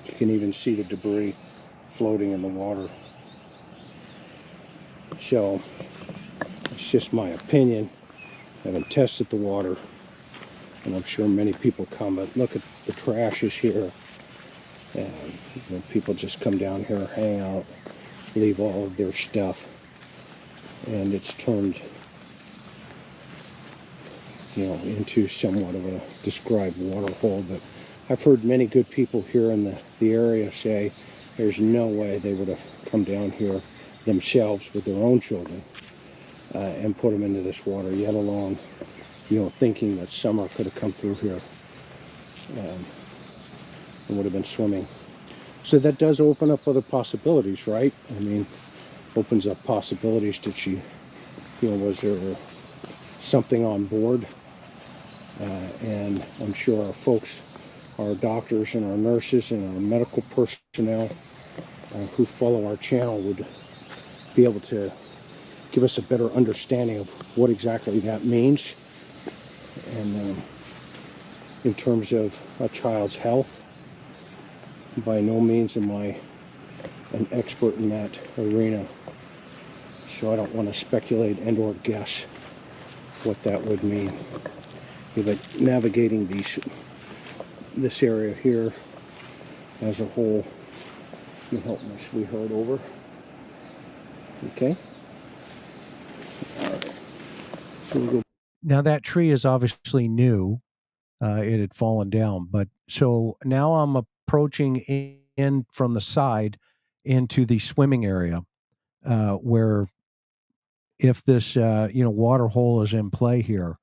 You can even see the debris floating in the water. So it's just my opinion. I haven't tested the water, and I'm sure many people come, but look at the trash is here. And people just come down here, hang out, leave all of their stuff, and it's turned, into somewhat of a described water hole. But I've heard many good people here in the area say there's no way they would have come down here themselves with their own children and put them into this water, yet alone, thinking that Summer could have come through here and would have been swimming. So that does open up other possibilities, right? I mean, opens up possibilities. Did she, was there something on board? And I'm sure our folks, our doctors and our nurses and our medical personnel who follow our channel would be able to give us a better understanding of what exactly that means. And in terms of a child's health, by no means am I an expert in that arena, so I don't want to speculate and or guess what that would mean. But navigating this area here as a whole, you help my sweetheart over. Okay. All right. So we'll go. Now that tree is obviously new. It had fallen down, but so now I'm approaching in from the side into the swimming area, where if this water hole is in play here,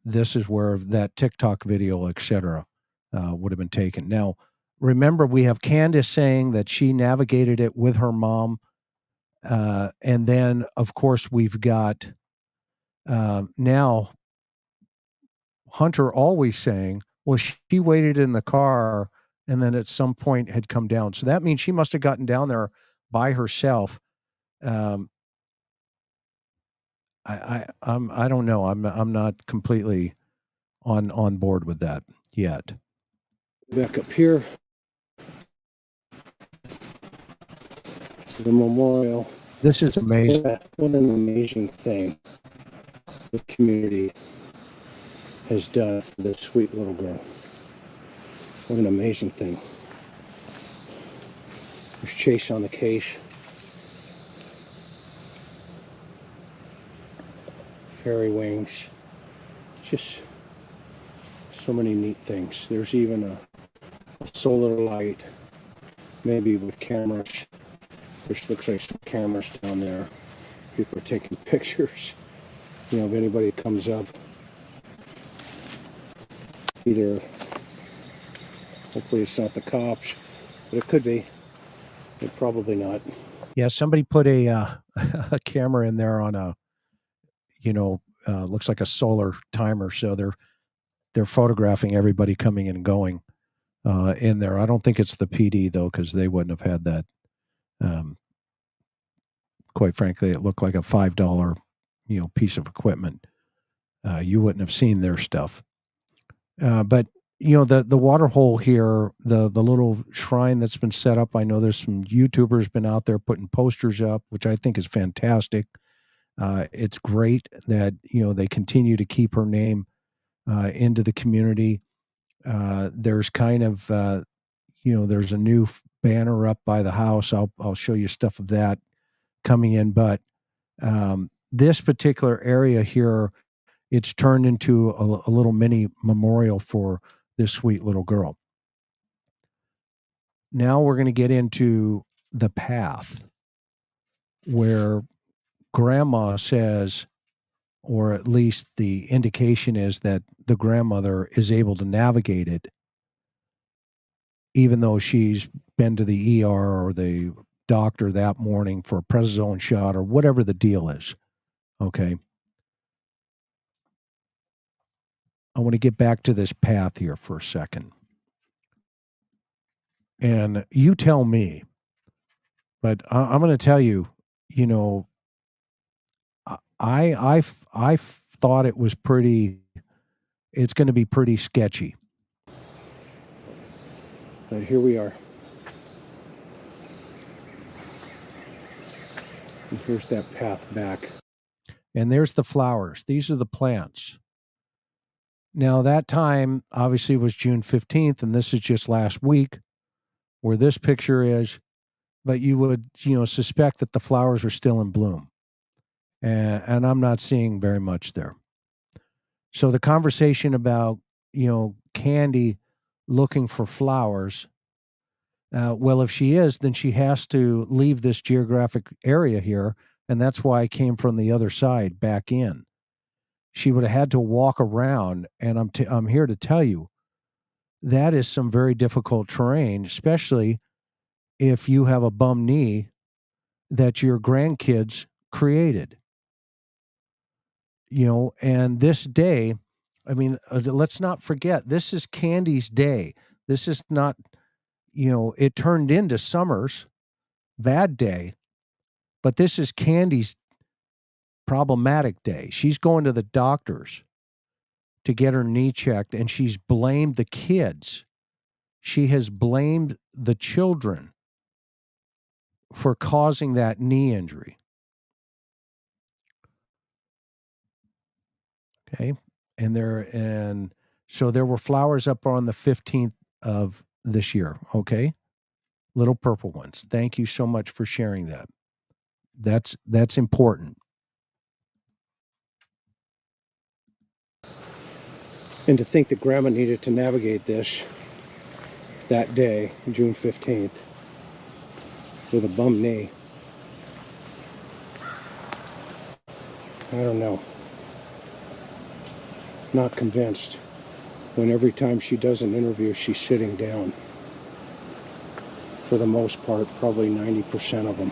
this is where that TikTok video, etc., would have been taken. Now, remember, we have Candus saying that she navigated it with her mom, and then, of course, we've got now Hunter always saying, well, she waited in the car and then at some point had come down. So that means she must have gotten down there by herself. I don't know. I'm not completely on board with that yet. Back up here to the memorial. This is amazing. What an amazing thing the community has done for this sweet little girl. What an amazing thing. There's Chase on the case. Fairy wings. Just so many neat things. There's even a solar light, maybe with cameras. This looks like some cameras down there. People are taking pictures. You know, if anybody comes up, either, hopefully it's not the cops, but it could be. But probably not. Yeah, somebody put a a camera in there on a, looks like a solar timer. So they're photographing everybody coming and going in there. I don't think it's the PD though, because they wouldn't have had that. Quite frankly, it looked like a $5, piece of equipment. You wouldn't have seen their stuff. But the water hole here, the little shrine that's been set up. I know there's some YouTubers been out there putting posters up, which I think is fantastic. It's great that they continue to keep her name into the community. There's kind of there's a new banner up by the house. I'll show you stuff of that coming in, but this particular area here, it's turned into a little mini memorial for this sweet little girl. Now we're going to get into the path where grandma says, or at least the indication is that the grandmother is able to navigate it, even though she's been to the ER or the doctor that morning for a prednisone shot or whatever the deal is. Okay. I want to get back to this path here for a second. And you tell me, but I'm going to tell you, I thought it was it's going to be pretty sketchy. But here we are. And here's that path back. And there's the flowers. These are the plants. Now, that time obviously was June 15th, and this is just last week where this picture is, but you would, suspect that the flowers are still in bloom. And I'm not seeing very much there. So the conversation about, Candy looking for flowers, well, if she is, then she has to leave this geographic area here, and that's why I came from the other side back in. She would have had to walk around, and I'm here to tell you that is some very difficult terrain, especially if you have a bum knee that your grandkids created. And this day, I mean, let's not forget, this is Candy's day. This is not, it turned into Summer's bad day, but this is Candy's problematic day. She's going to the doctors to get her knee checked, and she's blamed the kids. She has blamed the children for causing that knee injury. Okay. And so there were flowers up on the 15th of this year. Okay. Little purple ones. Thank you so much for sharing that. That's important. And to think that grandma needed to navigate this that day, June 15th, with a bum knee. I don't know. Not convinced when every time she does an interview, she's sitting down. For the most part, probably 90% of them.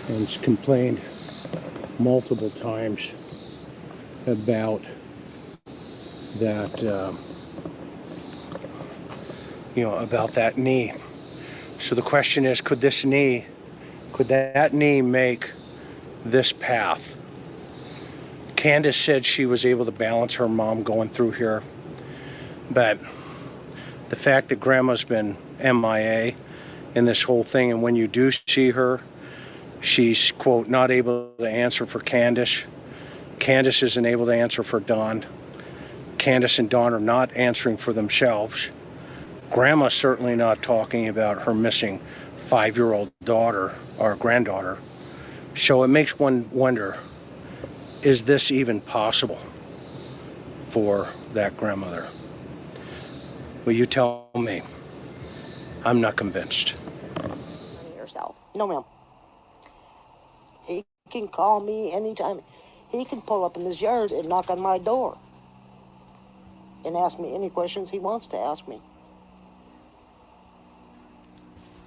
And she's complained multiple times about that, about that knee. So the question is, could that knee make this path. Candus said she was able to balance her mom going through here, but the fact that Grandma's been MIA in this whole thing, and when you do see her, she's, quote, not able to answer for Candus. Candus isn't able to answer for Dawn. Candus and Dawn are not answering for themselves. Grandma's certainly not talking about her missing 5-year-old daughter or granddaughter. So it makes one wonder, is this even possible for that grandmother? Will you tell me? I'm not convinced. Yourself. No, ma'am. He can call me anytime. He can pull up in this yard and knock on my door and ask me any questions he wants to ask me.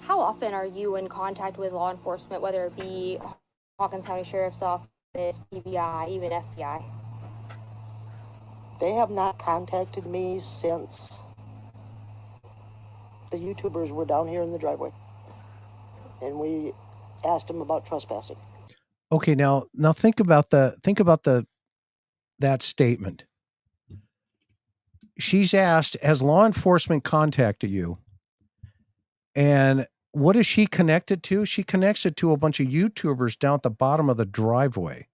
How often are you in contact with law enforcement, whether it be Hawkins County Sheriff's Office, TBI, even FBI? They have not contacted me since the YouTubers were down here in the driveway, and we asked them about trespassing. Okay, now think about that statement. She's asked, has law enforcement contacted you? And what is she connected to? She connects it to a bunch of YouTubers down at the bottom of the driveway.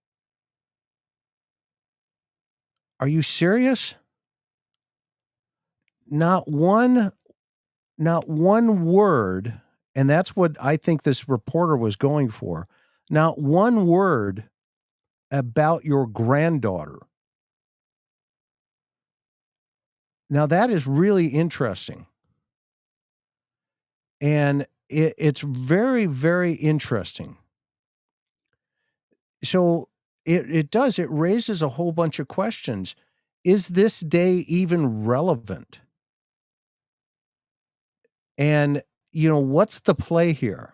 Are you serious? Not one word, and that's what I think this reporter was going for. Not one word about your granddaughter. Now that is really interesting. And it's very, very interesting. So it raises a whole bunch of questions. Is this day even relevant? And, what's the play here?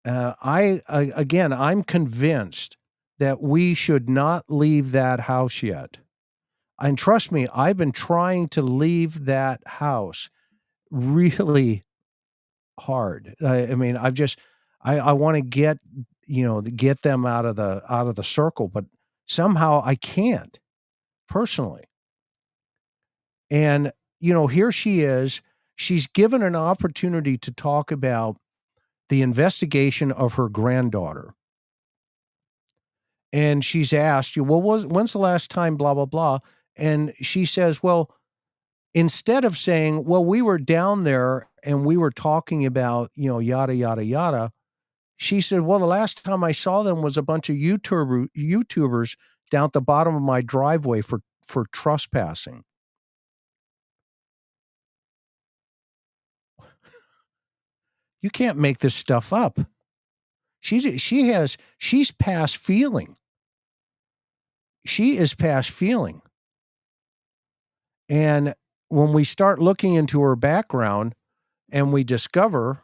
I'm convinced that we should not leave that house yet. And trust me, I've been trying to leave that house really hard. I mean, I want to get them out of the circle, but somehow I can't personally. And, here she is. She's given an opportunity to talk about the investigation of her granddaughter. And she's asked, well, when's the last time, blah, blah, blah. And she says, well, instead of saying, well, we were down there and we were talking about, yada, yada, yada. She said, well, the last time I saw them was a bunch of YouTubers down at the bottom of my driveway for trespassing. You can't make this stuff up. She's past feeling. She is past feeling. And when we start looking into her background and we discover,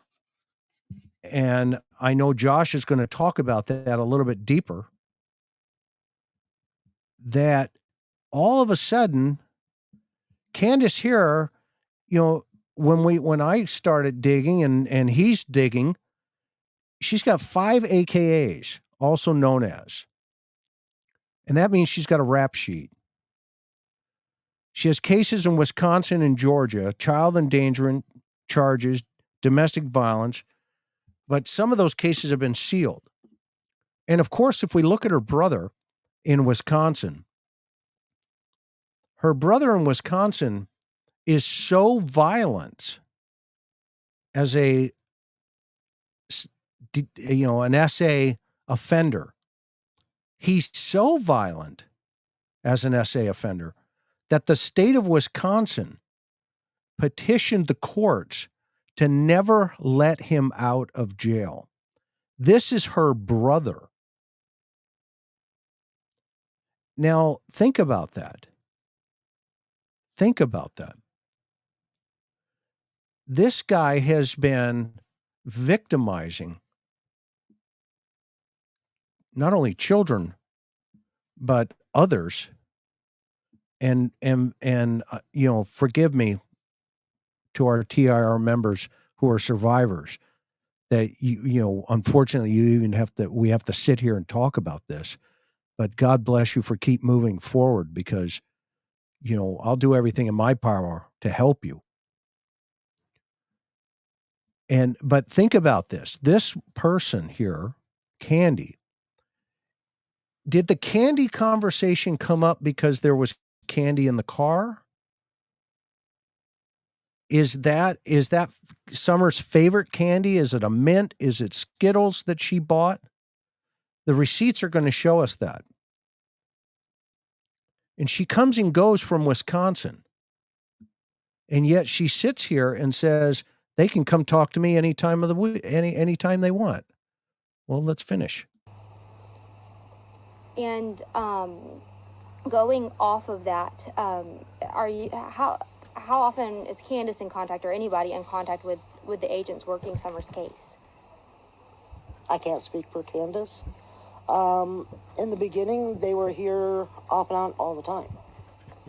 and I know Josh is going to talk about that a little bit deeper, that all of a sudden, Candus Harer, when I started digging and he's digging, she's got 5 AKAs, also known as. And that means she's got a rap sheet. She has cases in Wisconsin and Georgia, child endangerment charges, domestic violence, but some of those cases have been sealed. And of course, if we look at her brother in Wisconsin, her brother in Wisconsin is so violent as an SA offender. He's so violent as an SA offender that the state of Wisconsin petitioned the courts to never let him out of jail. This is her brother. Now, think about that. Think about that. This guy has been victimizing not only children, but others. And forgive me to our TIR members who are survivors. that unfortunately we have to sit here and talk about this. But God bless you for keep moving forward, because I'll do everything in my power to help you. But think about this. This person here, Candy, did the candy conversation come up because there was candy in the car? Is that Summer's favorite candy? Is it a mint? Is it Skittles that she bought? The receipts are going to show us that. And she comes and goes from Wisconsin. And yet she sits here and says they can come talk to me any time of the week, any time they want. Well, let's finish. And going off of that, how often is Candus in contact, or anybody in contact with the agents working Summer's case? I can't speak for Candus. In the beginning, they were here off and on all the time.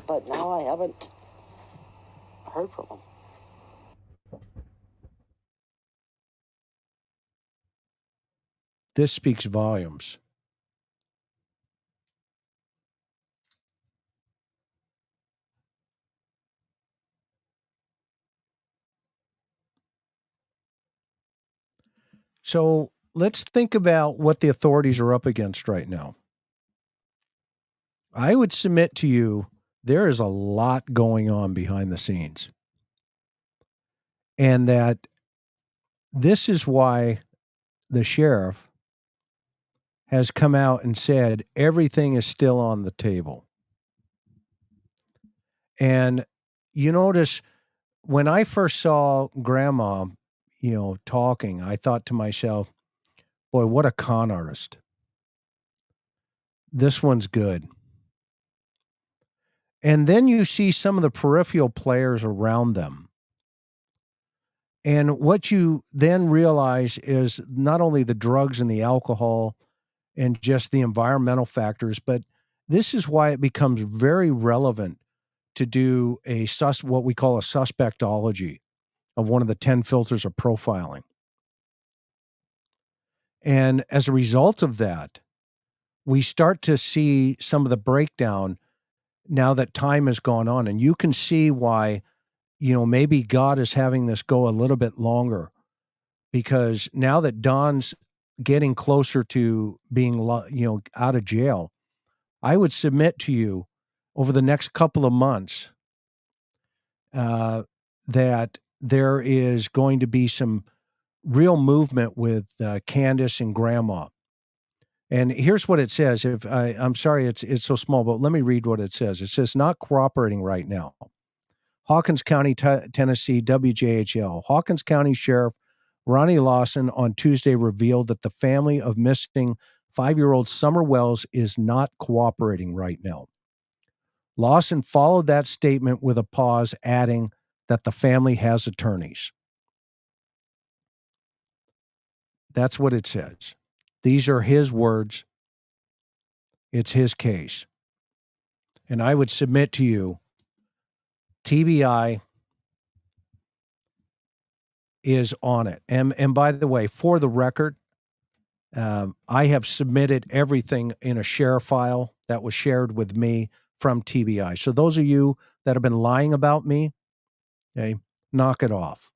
But now I haven't heard from them. This speaks volumes. So let's think about what the authorities are up against right now. I would submit to you there is a lot going on behind the scenes. And that this is why the sheriff has come out and said everything is still on the table. And you notice when I first saw Grandma, talking, I thought to myself, boy, what a con artist. This one's good. And then you see some of the peripheral players around them. And what you then realize is not only the drugs and the alcohol and just the environmental factors, but this is why it becomes very relevant to do what we call a suspectology of one of the 10 filters of profiling. And as a result of that, we start to see some of the breakdown now that time has gone on. And you can see why, maybe God is having this go a little bit longer, because now that Don's getting closer to being, out of jail, I would submit to you over the next couple of months that there is going to be some real movement with Candus and Grandma. And here's what it says. I'm sorry, it's so small, but let me read what it says. It says, not cooperating right now. Hawkins County, Tennessee, WJHL. Hawkins County Sheriff Ronnie Lawson on Tuesday revealed that the family of missing 5-year-old Summer Wells is not cooperating right now. Lawson followed that statement with a pause, adding that the family has attorneys. That's what it says. These are his words. It's his case. And I would submit to you, TBI is on it. And by the way, for the record, I have submitted everything in a share file that was shared with me from TBI. So those of you that have been lying about me, okay, knock it off.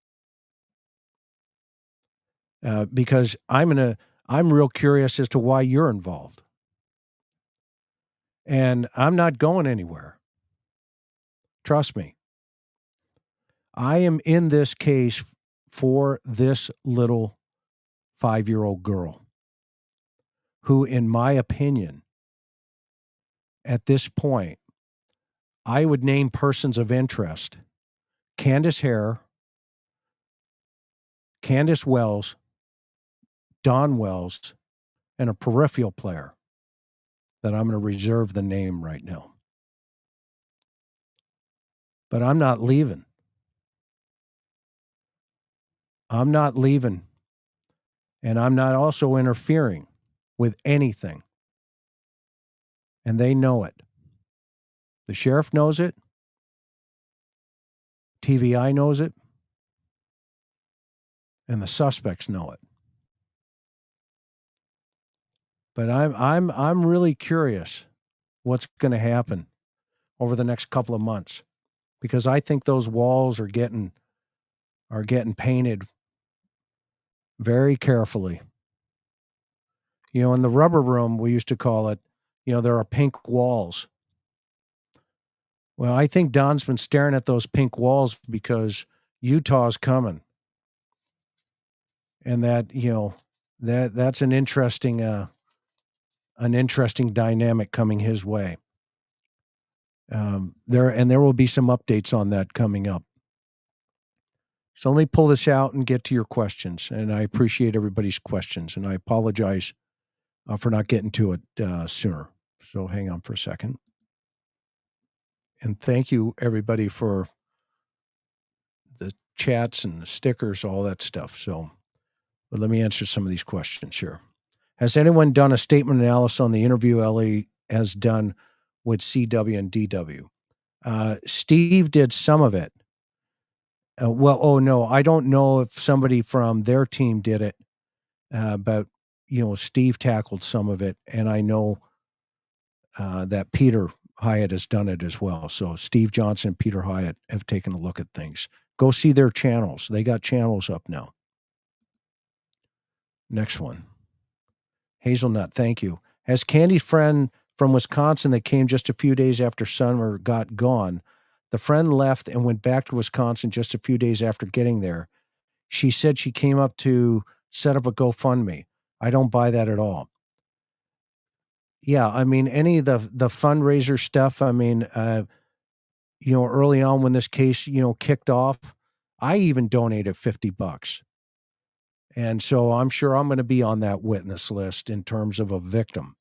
Because I'm real curious as to why you're involved. And I'm not going anywhere. Trust me. I am in this case for this little 5-year-old girl who, in my opinion, at this point, I would name persons of interest: Candy Harer, Candus Wells, Don Wells, and a peripheral player that I'm going to reserve the name right now. But I'm not leaving. I'm not leaving. And I'm not also interfering with anything. And they know it. The sheriff knows it. TVI knows it. And the suspects know it. But I'm really curious what's going to happen over the next couple of months, because I think those walls are getting painted very carefully. In the rubber room, we used to call it, there are pink walls. Well, I think Don's been staring at those pink walls because Utah's coming. And that's an interesting dynamic coming his way. There will be some updates on that coming up. So let me pull this out and get to your questions. And I appreciate everybody's questions. And I apologize for not getting to it sooner. So hang on for a second. And thank you, everybody, for the chats and the stickers, all that stuff. So, but let me answer some of these questions here. Has anyone done a statement analysis on the interview Ellie has done with CW and DW? Steve did some of it. No, I don't know if somebody from their team did it, but Steve tackled some of it, and I know that Peter Hyatt has done it as well. So Steve Johnson and Peter Hyatt have taken a look at things. Go see their channels. They got channels up now. Next one. Hazelnut, thank you. Has Candy's friend from Wisconsin that came just a few days after Summer got gone, the friend left and went back to Wisconsin just a few days after getting there. She said she came up to set up a GoFundMe. I don't buy that at all. Yeah, I mean, any of the fundraiser stuff, I mean, early on when this case, kicked off, I even donated $50. And so I'm sure I'm going to be on that witness list in terms of a victim.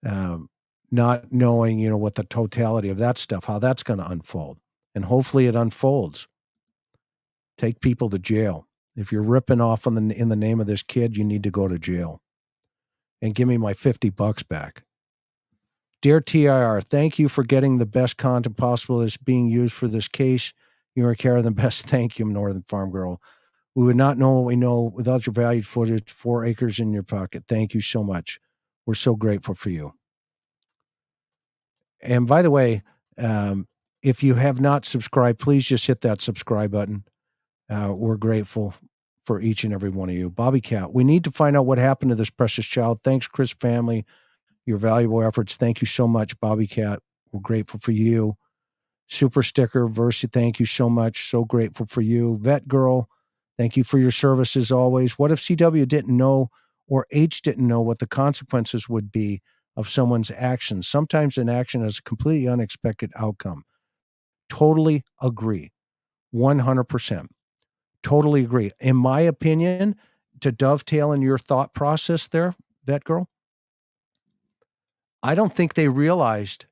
Not knowing, what the totality of that stuff, how that's going to unfold. And hopefully it unfolds. Take people to jail. If you're ripping off in the name of this kid, you need to go to jail. And give me my $50 back. Dear TIR, thank you for getting the best content possible that's being used for this case. You are carrying the best. Thank you, Northern Farm Girl. We would not know what we know without your valued footage, 4 acres in your pocket. Thank you so much. We're so grateful for you. And by the way, if you have not subscribed, please just hit that subscribe button. We're grateful for each and every one of you. Bobby Cat, we need to find out what happened to this precious child. Thanks, Chris family, your valuable efforts. Thank you so much, Bobby Cat. We're grateful for you. Super Sticker, Versi, thank you so much. So grateful for you. Vet Girl, thank you for your service as always. What if CW didn't know or H didn't know what the consequences would be of someone's actions? Sometimes an action has a completely unexpected outcome. Totally agree. 100%. Totally agree. In my opinion, to dovetail in your thought process there, Vet Girl, I don't think they realized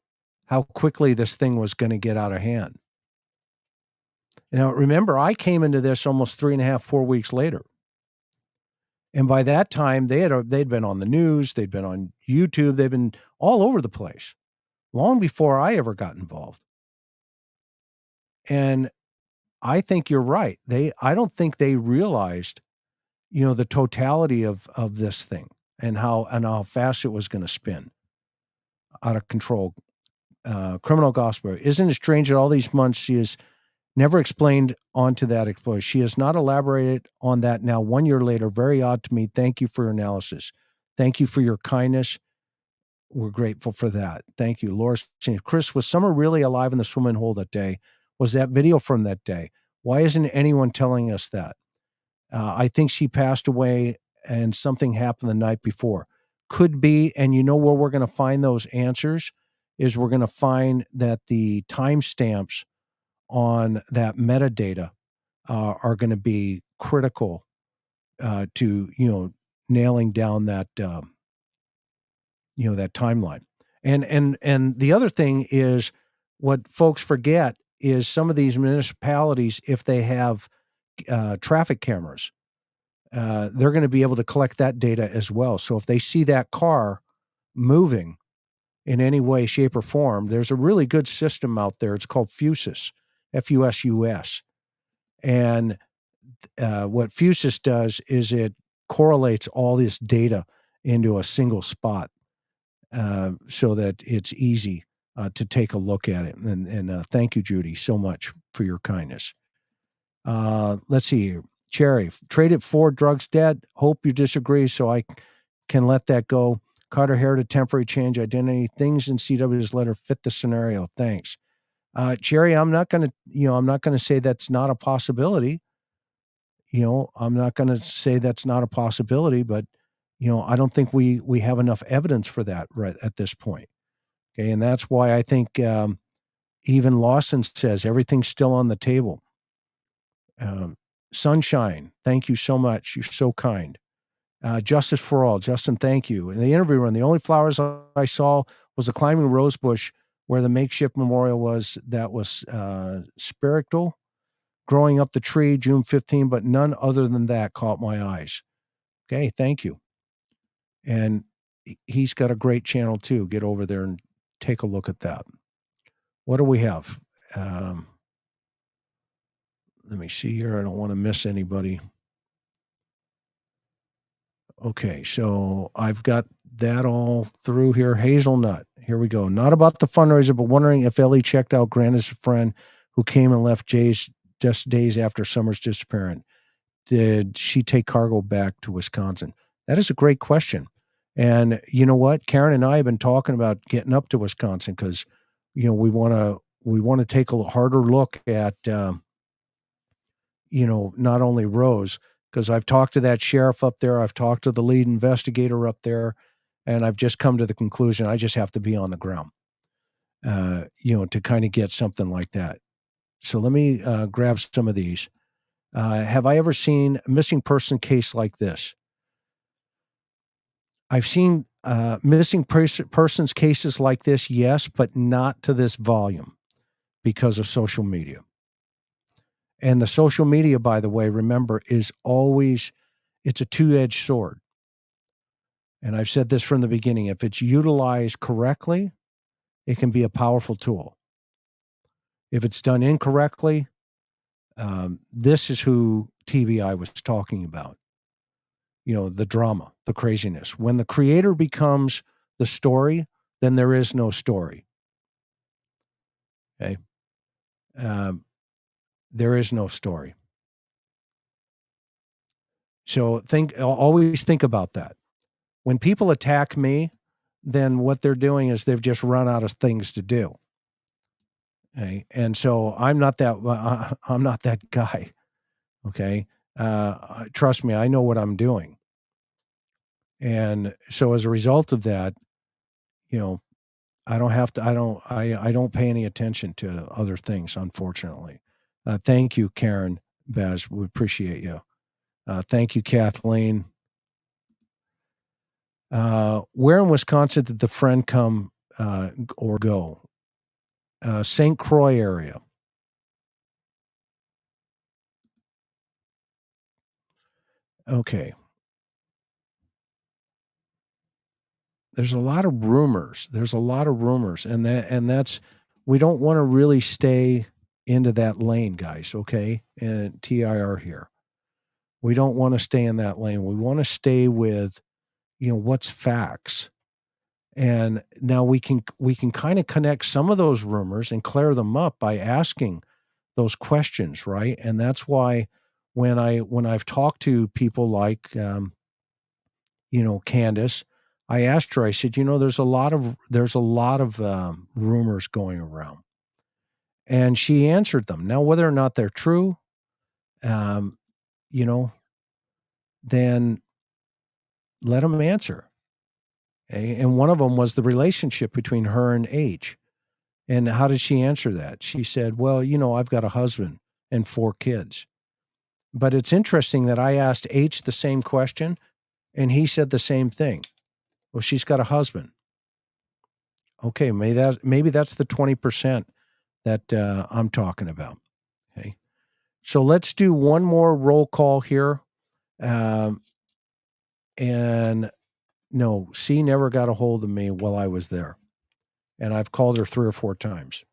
how quickly this thing was going to get out of hand. Remember, I came into this almost 3.5, 4 weeks later. And by that time, they'd been on the news, they'd been on YouTube, they'd been all over the place, long before I ever got involved. And I think you're right. I don't think they realized, the totality of this thing and how fast it was going to spin out of control. Criminal gospel. Isn't it strange that all these months she has never explained onto that exploit? She has not elaborated on that now 1 year later. Very odd to me. Thank you for your analysis. Thank you for your kindness. We're grateful for that. Thank you. Laura, Chris, was Summer really alive in the swimming hole that day? Was that video from that day? Why isn't anyone telling us that? I think she passed away and something happened the night before. Could be. And you know where we're going to find those answers is we're going to find that the timestamps on that metadata are going to be critical to nailing down that that timeline. And the other thing is what folks forget is some of these municipalities, if they have traffic cameras, they're going to be able to collect that data as well. So if they see that car moving in any way, shape, or form, there's a really good system out there. It's called Fusus, Fusus. And what Fusus does is it correlates all this data into a single spot so that it's easy to take a look at it. And thank you, Judy, so much for your kindness. Let's see here. Cherry, traded for drugs dead. Hope you disagree so I can let that go. Carter Harer to temporary change identity. Things in CW's letter fit the scenario. Thanks. Cherry, I'm not going to say that's not a possibility. I'm not going to say that's not a possibility, but I don't think we have enough evidence for that right at this point. Okay, and that's why I think even Lawson says everything's still on the table. Sunshine, thank you so much. You're so kind. Justice for all, Justin, thank you. In the interview room, the only flowers I saw was a climbing rose bush where the makeshift memorial was. That was spiritual, growing up the tree, June 15, but none other than that caught my eyes. Okay, thank you. And he's got a great channel too. Get over there and take a look at that. What do we have? Let me see here. I don't want to miss anybody. Okay, so I've got that all through here. Hazelnut. Here we go. Not about the fundraiser, but wondering if Ellie checked out Grandma's friend who came and left Jay's just days after Summer's disappearance. Did she take cargo back to Wisconsin? That is a great question. And you know what? Karen and I have been talking about getting up to Wisconsin because, we want to take a harder look at, not only Rose, because I've talked to that sheriff up there, I've talked to the lead investigator up there, and I've just come to the conclusion I just have to be on the ground, to kind of get something like that. So let me grab some of these. Have I ever seen a missing person case like this? I've seen missing persons cases like this, yes, but not to this volume because of social media. And the social media, by the way, remember, is always, it's a two-edged sword. And I've said this from the beginning. If it's utilized correctly, it can be a powerful tool. If it's done incorrectly, this is who TBI was talking about. The drama, the craziness. When the creator becomes the story, then there is no story. Okay. There is no story. So always think about that. When people attack me, then what they're doing is they've just run out of things to do. Okay. And so I'm not that guy. Okay. Trust me, I know what I'm doing. And so as a result of that, I don't pay any attention to other things, unfortunately. Thank you, Karen Baz. We appreciate you. Thank you, Kathleen. Where in Wisconsin did the friend come or go? St. Croix area. Okay. There's a lot of rumors. And that's, we don't want to really stay into that lane, guys. Okay. And TIR here. We don't want to stay in that lane. We want to stay with, what's facts. And now we can kind of connect some of those rumors and clear them up by asking those questions, right? And that's why when I've talked to people like Candus, I asked her, I said, there's a lot of rumors going around. And she answered them. Now, whether or not they're true, then let them answer. Okay? And one of them was the relationship between her and H. And how did she answer that? She said, well, I've got a husband and 4 kids. But it's interesting that I asked H the same question and he said the same thing. Well, she's got a husband. Okay, maybe that's the 20% that I'm talking about. Okay. So let's do one more roll call here. And no, C never got a hold of me while I was there. And I've called her 3 or 4 times.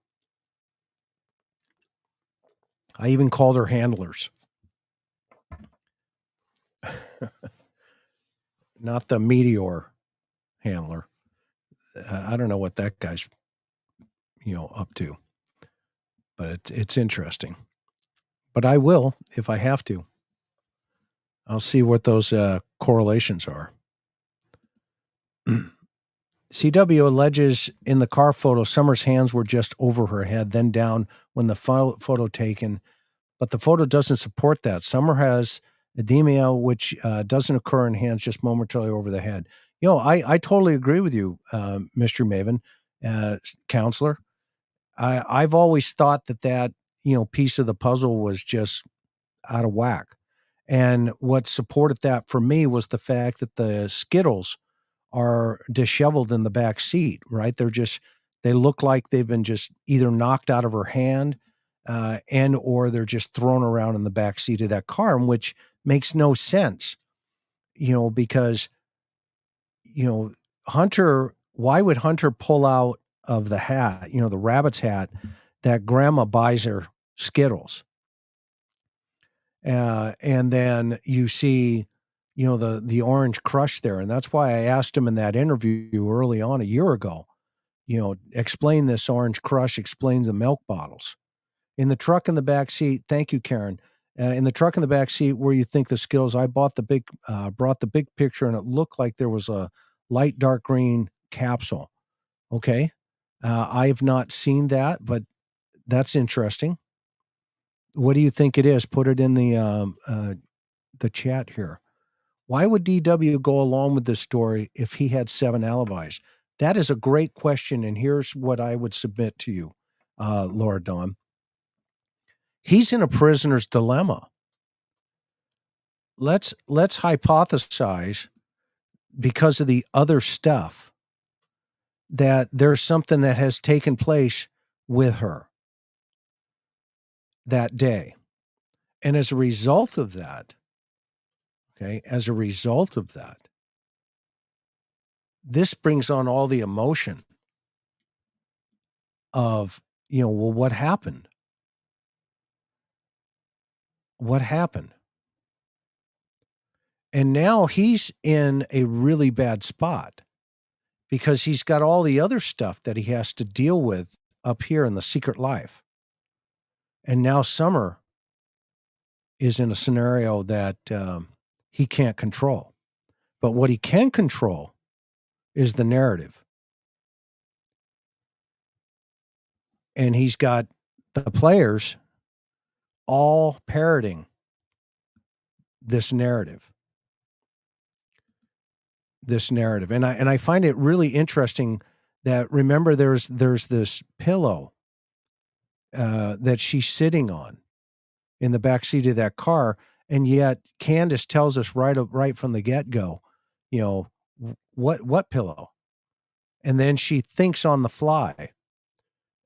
I even called her handlers. not the meteor handler. I don't know what that guy's up to, but it's interesting. But I will if I have to. I'll see what those correlations are. CW alleges in the car photo, Summer's hands were just over her head, then down when the photo taken. But the photo doesn't support that. Summer has edema, which doesn't occur in hands just momentarily over the head. I totally agree with you, Mr. Maven, counselor. I've always thought that piece of the puzzle was just out of whack. And what supported that for me was the fact that the Skittles are disheveled in the back seat, right? They look like they've been just either knocked out of her hand and or they're just thrown around in the back seat of that car, which makes no sense, because, why would Hunter pull out of the hat, the rabbit's hat that grandma buys her Skittles? And then you see, the orange crush there. And that's why I asked him in that interview early on a year ago, explain this orange crush, explain the milk bottles. In the truck in the back seat, thank you, Karen. In the truck in the back seat where you think the Skittles, I brought the big picture and it looked like there was a light dark green capsule. Okay. I've not seen that, but that's interesting. What do you think it is? Put it in the chat here. Why would DW go along with this story if he had 7 alibis? That is a great question, and here's what I would submit to you, Laura Dawn. He's in a prisoner's dilemma. Let's hypothesize, because of the other stuff, that there's something that has taken place with her that day. And as a result of that, this brings on all the emotion of, well, what happened? What happened? And now he's in a really bad spot because he's got all the other stuff that he has to deal with up here in the secret life. And now Summer is in a scenario that he can't control. But what he can control is the narrative. And he's got the players all parroting this narrative. And I find it really interesting that, remember, there's this pillow that she's sitting on in the back seat of that car, and yet Candus tells us right from the get-go, what pillow? And then she thinks on the fly,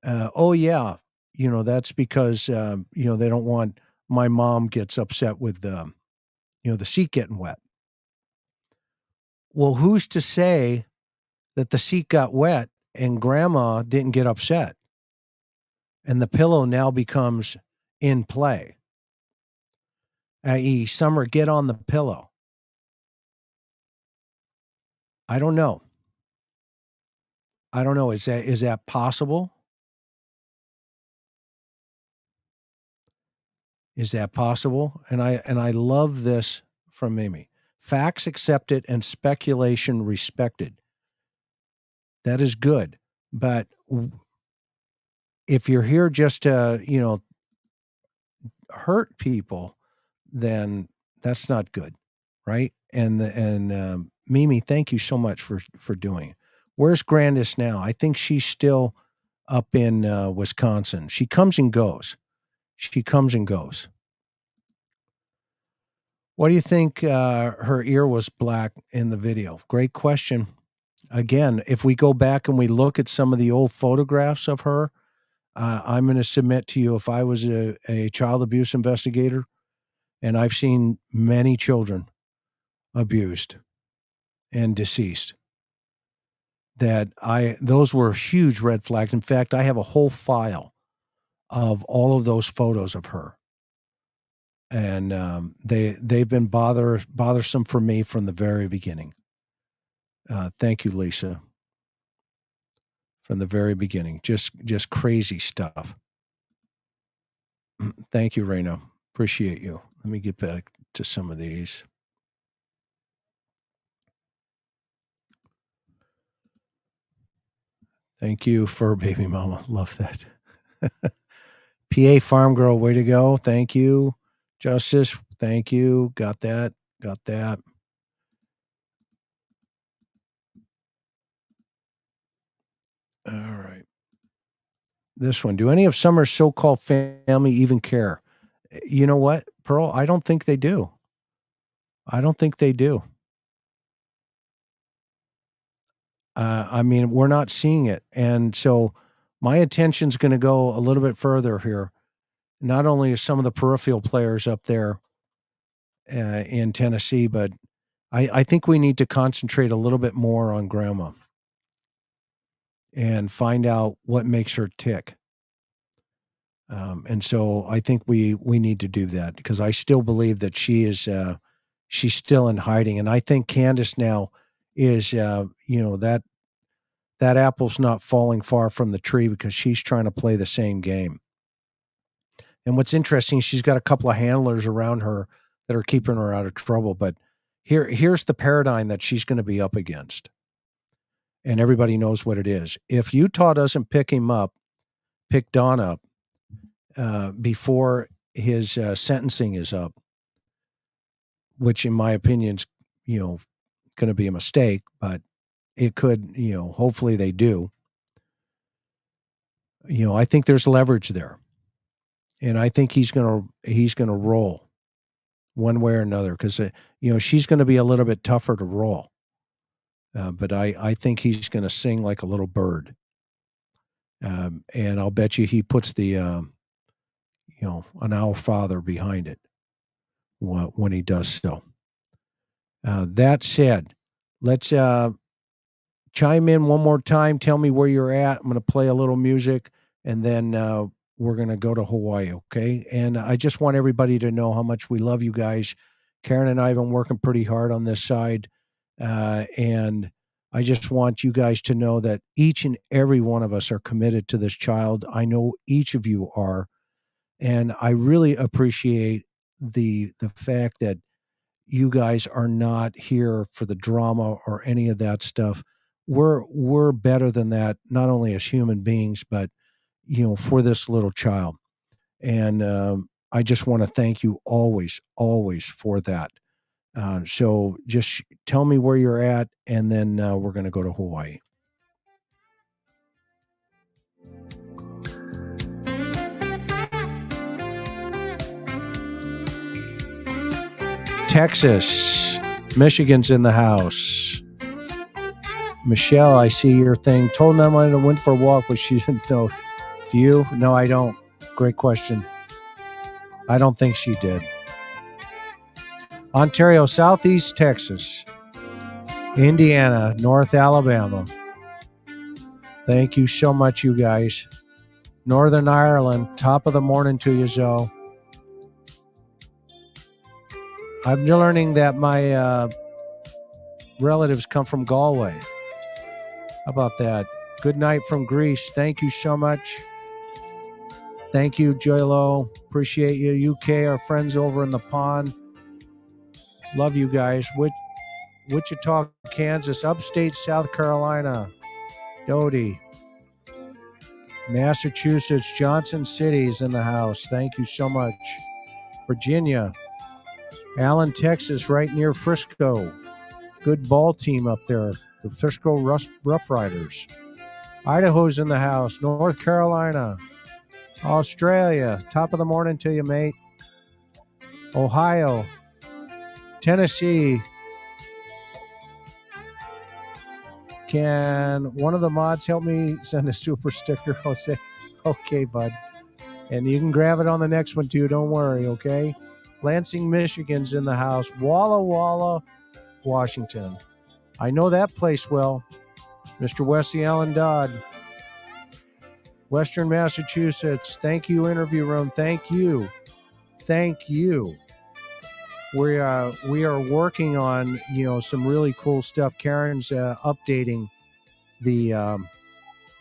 oh yeah, that's because they don't want my mom gets upset with the seat getting wet. Well, who's to say that the seat got wet and grandma didn't get upset? And the pillow now becomes in play. I.e., Summer, get on the pillow. I don't know. Is that possible? Is that possible? And I love this from Mimi. Facts accepted and speculation respected. That is good. But if you're here just to, hurt people, then that's not good, right? And Mimi, thank you so much for doing it. Where's Grandis now? I think she's still up in Wisconsin. She comes and goes. What do you think her ear was black in the video? Great question. Again, if we go back and we look at some of the old photographs of her, I'm going to submit to you, if I was a child abuse investigator, and I've seen many children abused and deceased, those were huge red flags. In fact, I have a whole file of all of those photos of her. And they've been bothersome for me from the very beginning. Thank you, Lisa, from the very beginning. Just crazy stuff. Thank you, Reno. Appreciate you. Let me get back to some of these. Thank you, Fur Baby Mama. Love that. PA Farm Girl, way to go. Thank you. Justice, thank you. Got that. Got that. All right. This one. Do any of Summer's so called family even care? You know what, Pearl? I don't think they do. I don't think they do. I mean, we're not seeing it. And so my attention's going to go a little bit further here. Not only is some of the peripheral players up there in Tennessee, but I think we need to concentrate a little bit more on grandma and find out what makes her tick. And so I think we need to do that because I still believe that she's still in hiding. And I think Candace now is that apple's not falling far from the tree because she's trying to play the same game. And what's interesting, she's got a couple of handlers around her that are keeping her out of trouble. But here's the paradigm that she's going to be up against. And everybody knows what it is. If Utah doesn't pick Don up before his sentencing is up, which in my opinion is, going to be a mistake, but it could, hopefully they do. I think there's leverage there. And I think he's going to roll one way or another because, she's going to be a little bit tougher to roll. But I think he's going to sing like a little bird. And I'll bet you he puts the, an Our Father behind it when he does so. That said, let's chime in one more time. Tell me where you're at. I'm going to play a little music and then we're going to go to Hawaii. Okay. And I just want everybody to know how much we love you guys. Karen and I have been working pretty hard on this side. And I just want you guys to know that each and every one of us are committed to this child. I know each of you are. And I really appreciate the fact that you guys are not here for the drama or any of that stuff. We're better than that, not only as human beings, but for this little child. And I just want to thank you always for that. So just tell me where you're at, and then we're going to go to Hawaii. Texas, Michigan's in the house. Michelle, I see your thing. Told Emily to went for a walk, but she didn't know. Do you? No, I don't. Great question. I don't think she did. Ontario, Southeast Texas, Indiana, North Alabama. Thank you so much, you guys. Northern Ireland, top of the morning to you, Zoe. I'm learning that my relatives come from Galway. How about that? Good night from Greece. Thank you so much. Thank you, Joylo. Appreciate you. UK, our friends over in the pond. Love you guys. Wichita, Kansas, upstate South Carolina. Dodie. Massachusetts, Johnson City's in the house. Thank you so much. Virginia. Allen, Texas, right near Frisco. Good ball team up there. The Frisco Rough Riders. Idaho's in the house. North Carolina. Australia. Top of the morning to you, mate. Ohio. Tennessee. Can one of the mods help me send a super sticker? I'll say, okay, bud. And you can grab it on the next one, too. Don't worry, okay? Lansing, Michigan's in the house. Walla Walla, Washington. I know that place well. Mr. Wesley Allen Dodd. Western Massachusetts. Thank you, interview room. Thank you. Thank you. we are working on some really cool stuff. Karen's updating the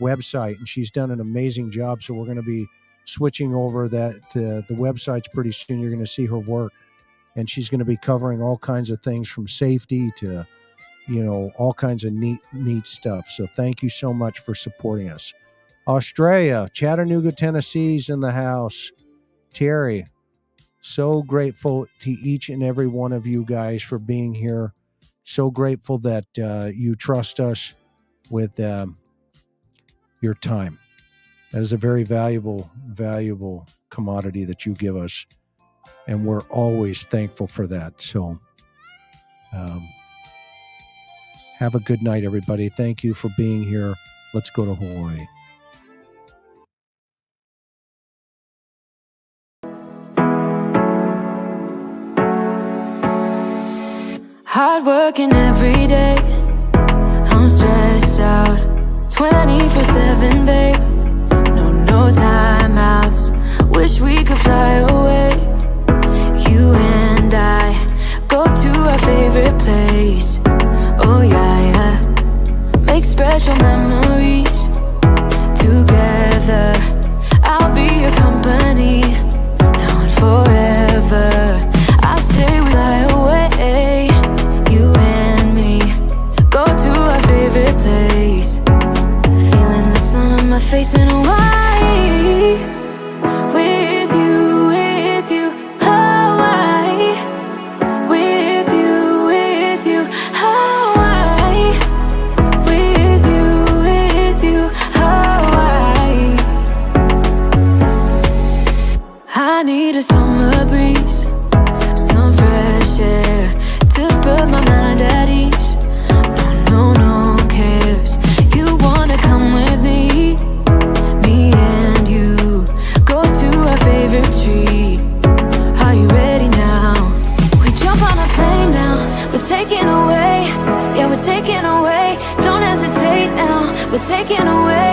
website, and she's done an amazing job. So we're going to be switching over that to the websites pretty soon. You're going to see her work, and she's going to be covering all kinds of things from safety to all kinds of neat stuff. So thank you so much for supporting us. Australia, Chattanooga, Tennessee's in the house. Terry, so grateful to each and every one of you guys for being here. So grateful that you trust us with your time. That is a very valuable commodity that you give us, and we're always thankful for that. So have a good night, everybody. Thank you for being here. Let's go to Hawaii. Hard working every day, I'm stressed out 24/7, babe. No timeouts, wish we could fly away. You and I go to our favorite place. Oh yeah, make special memories together. I'll be your company now and forever. I say we fly away, you and me, go to our favorite place. Feeling the sun on my face in Hawaii. With you, Hawaii. With you, Hawaii. With you, Hawaii. I need a summer breeze, some fresh air to put my mind at ease. No cares. You wanna come with me? Me and you go to our favorite tree. Are you ready now? We jump on a plane now. We're taking away. Yeah, we're taking away. Don't hesitate now. We're taking away.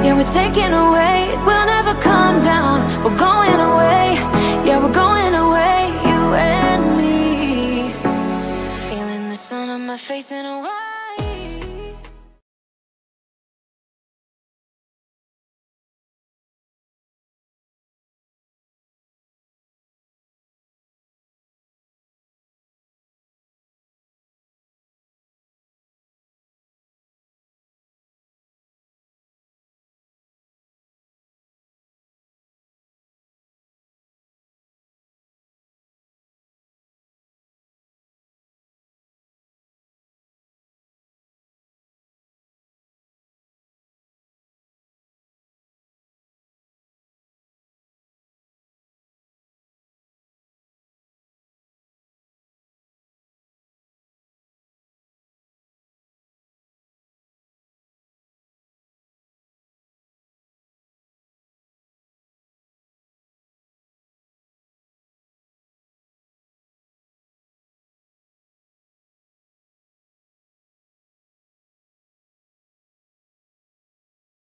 Yeah, we're taking away. We'll never come down. We're going away. Yeah, we're going away. You and me. Feeling the sun on my face in a while.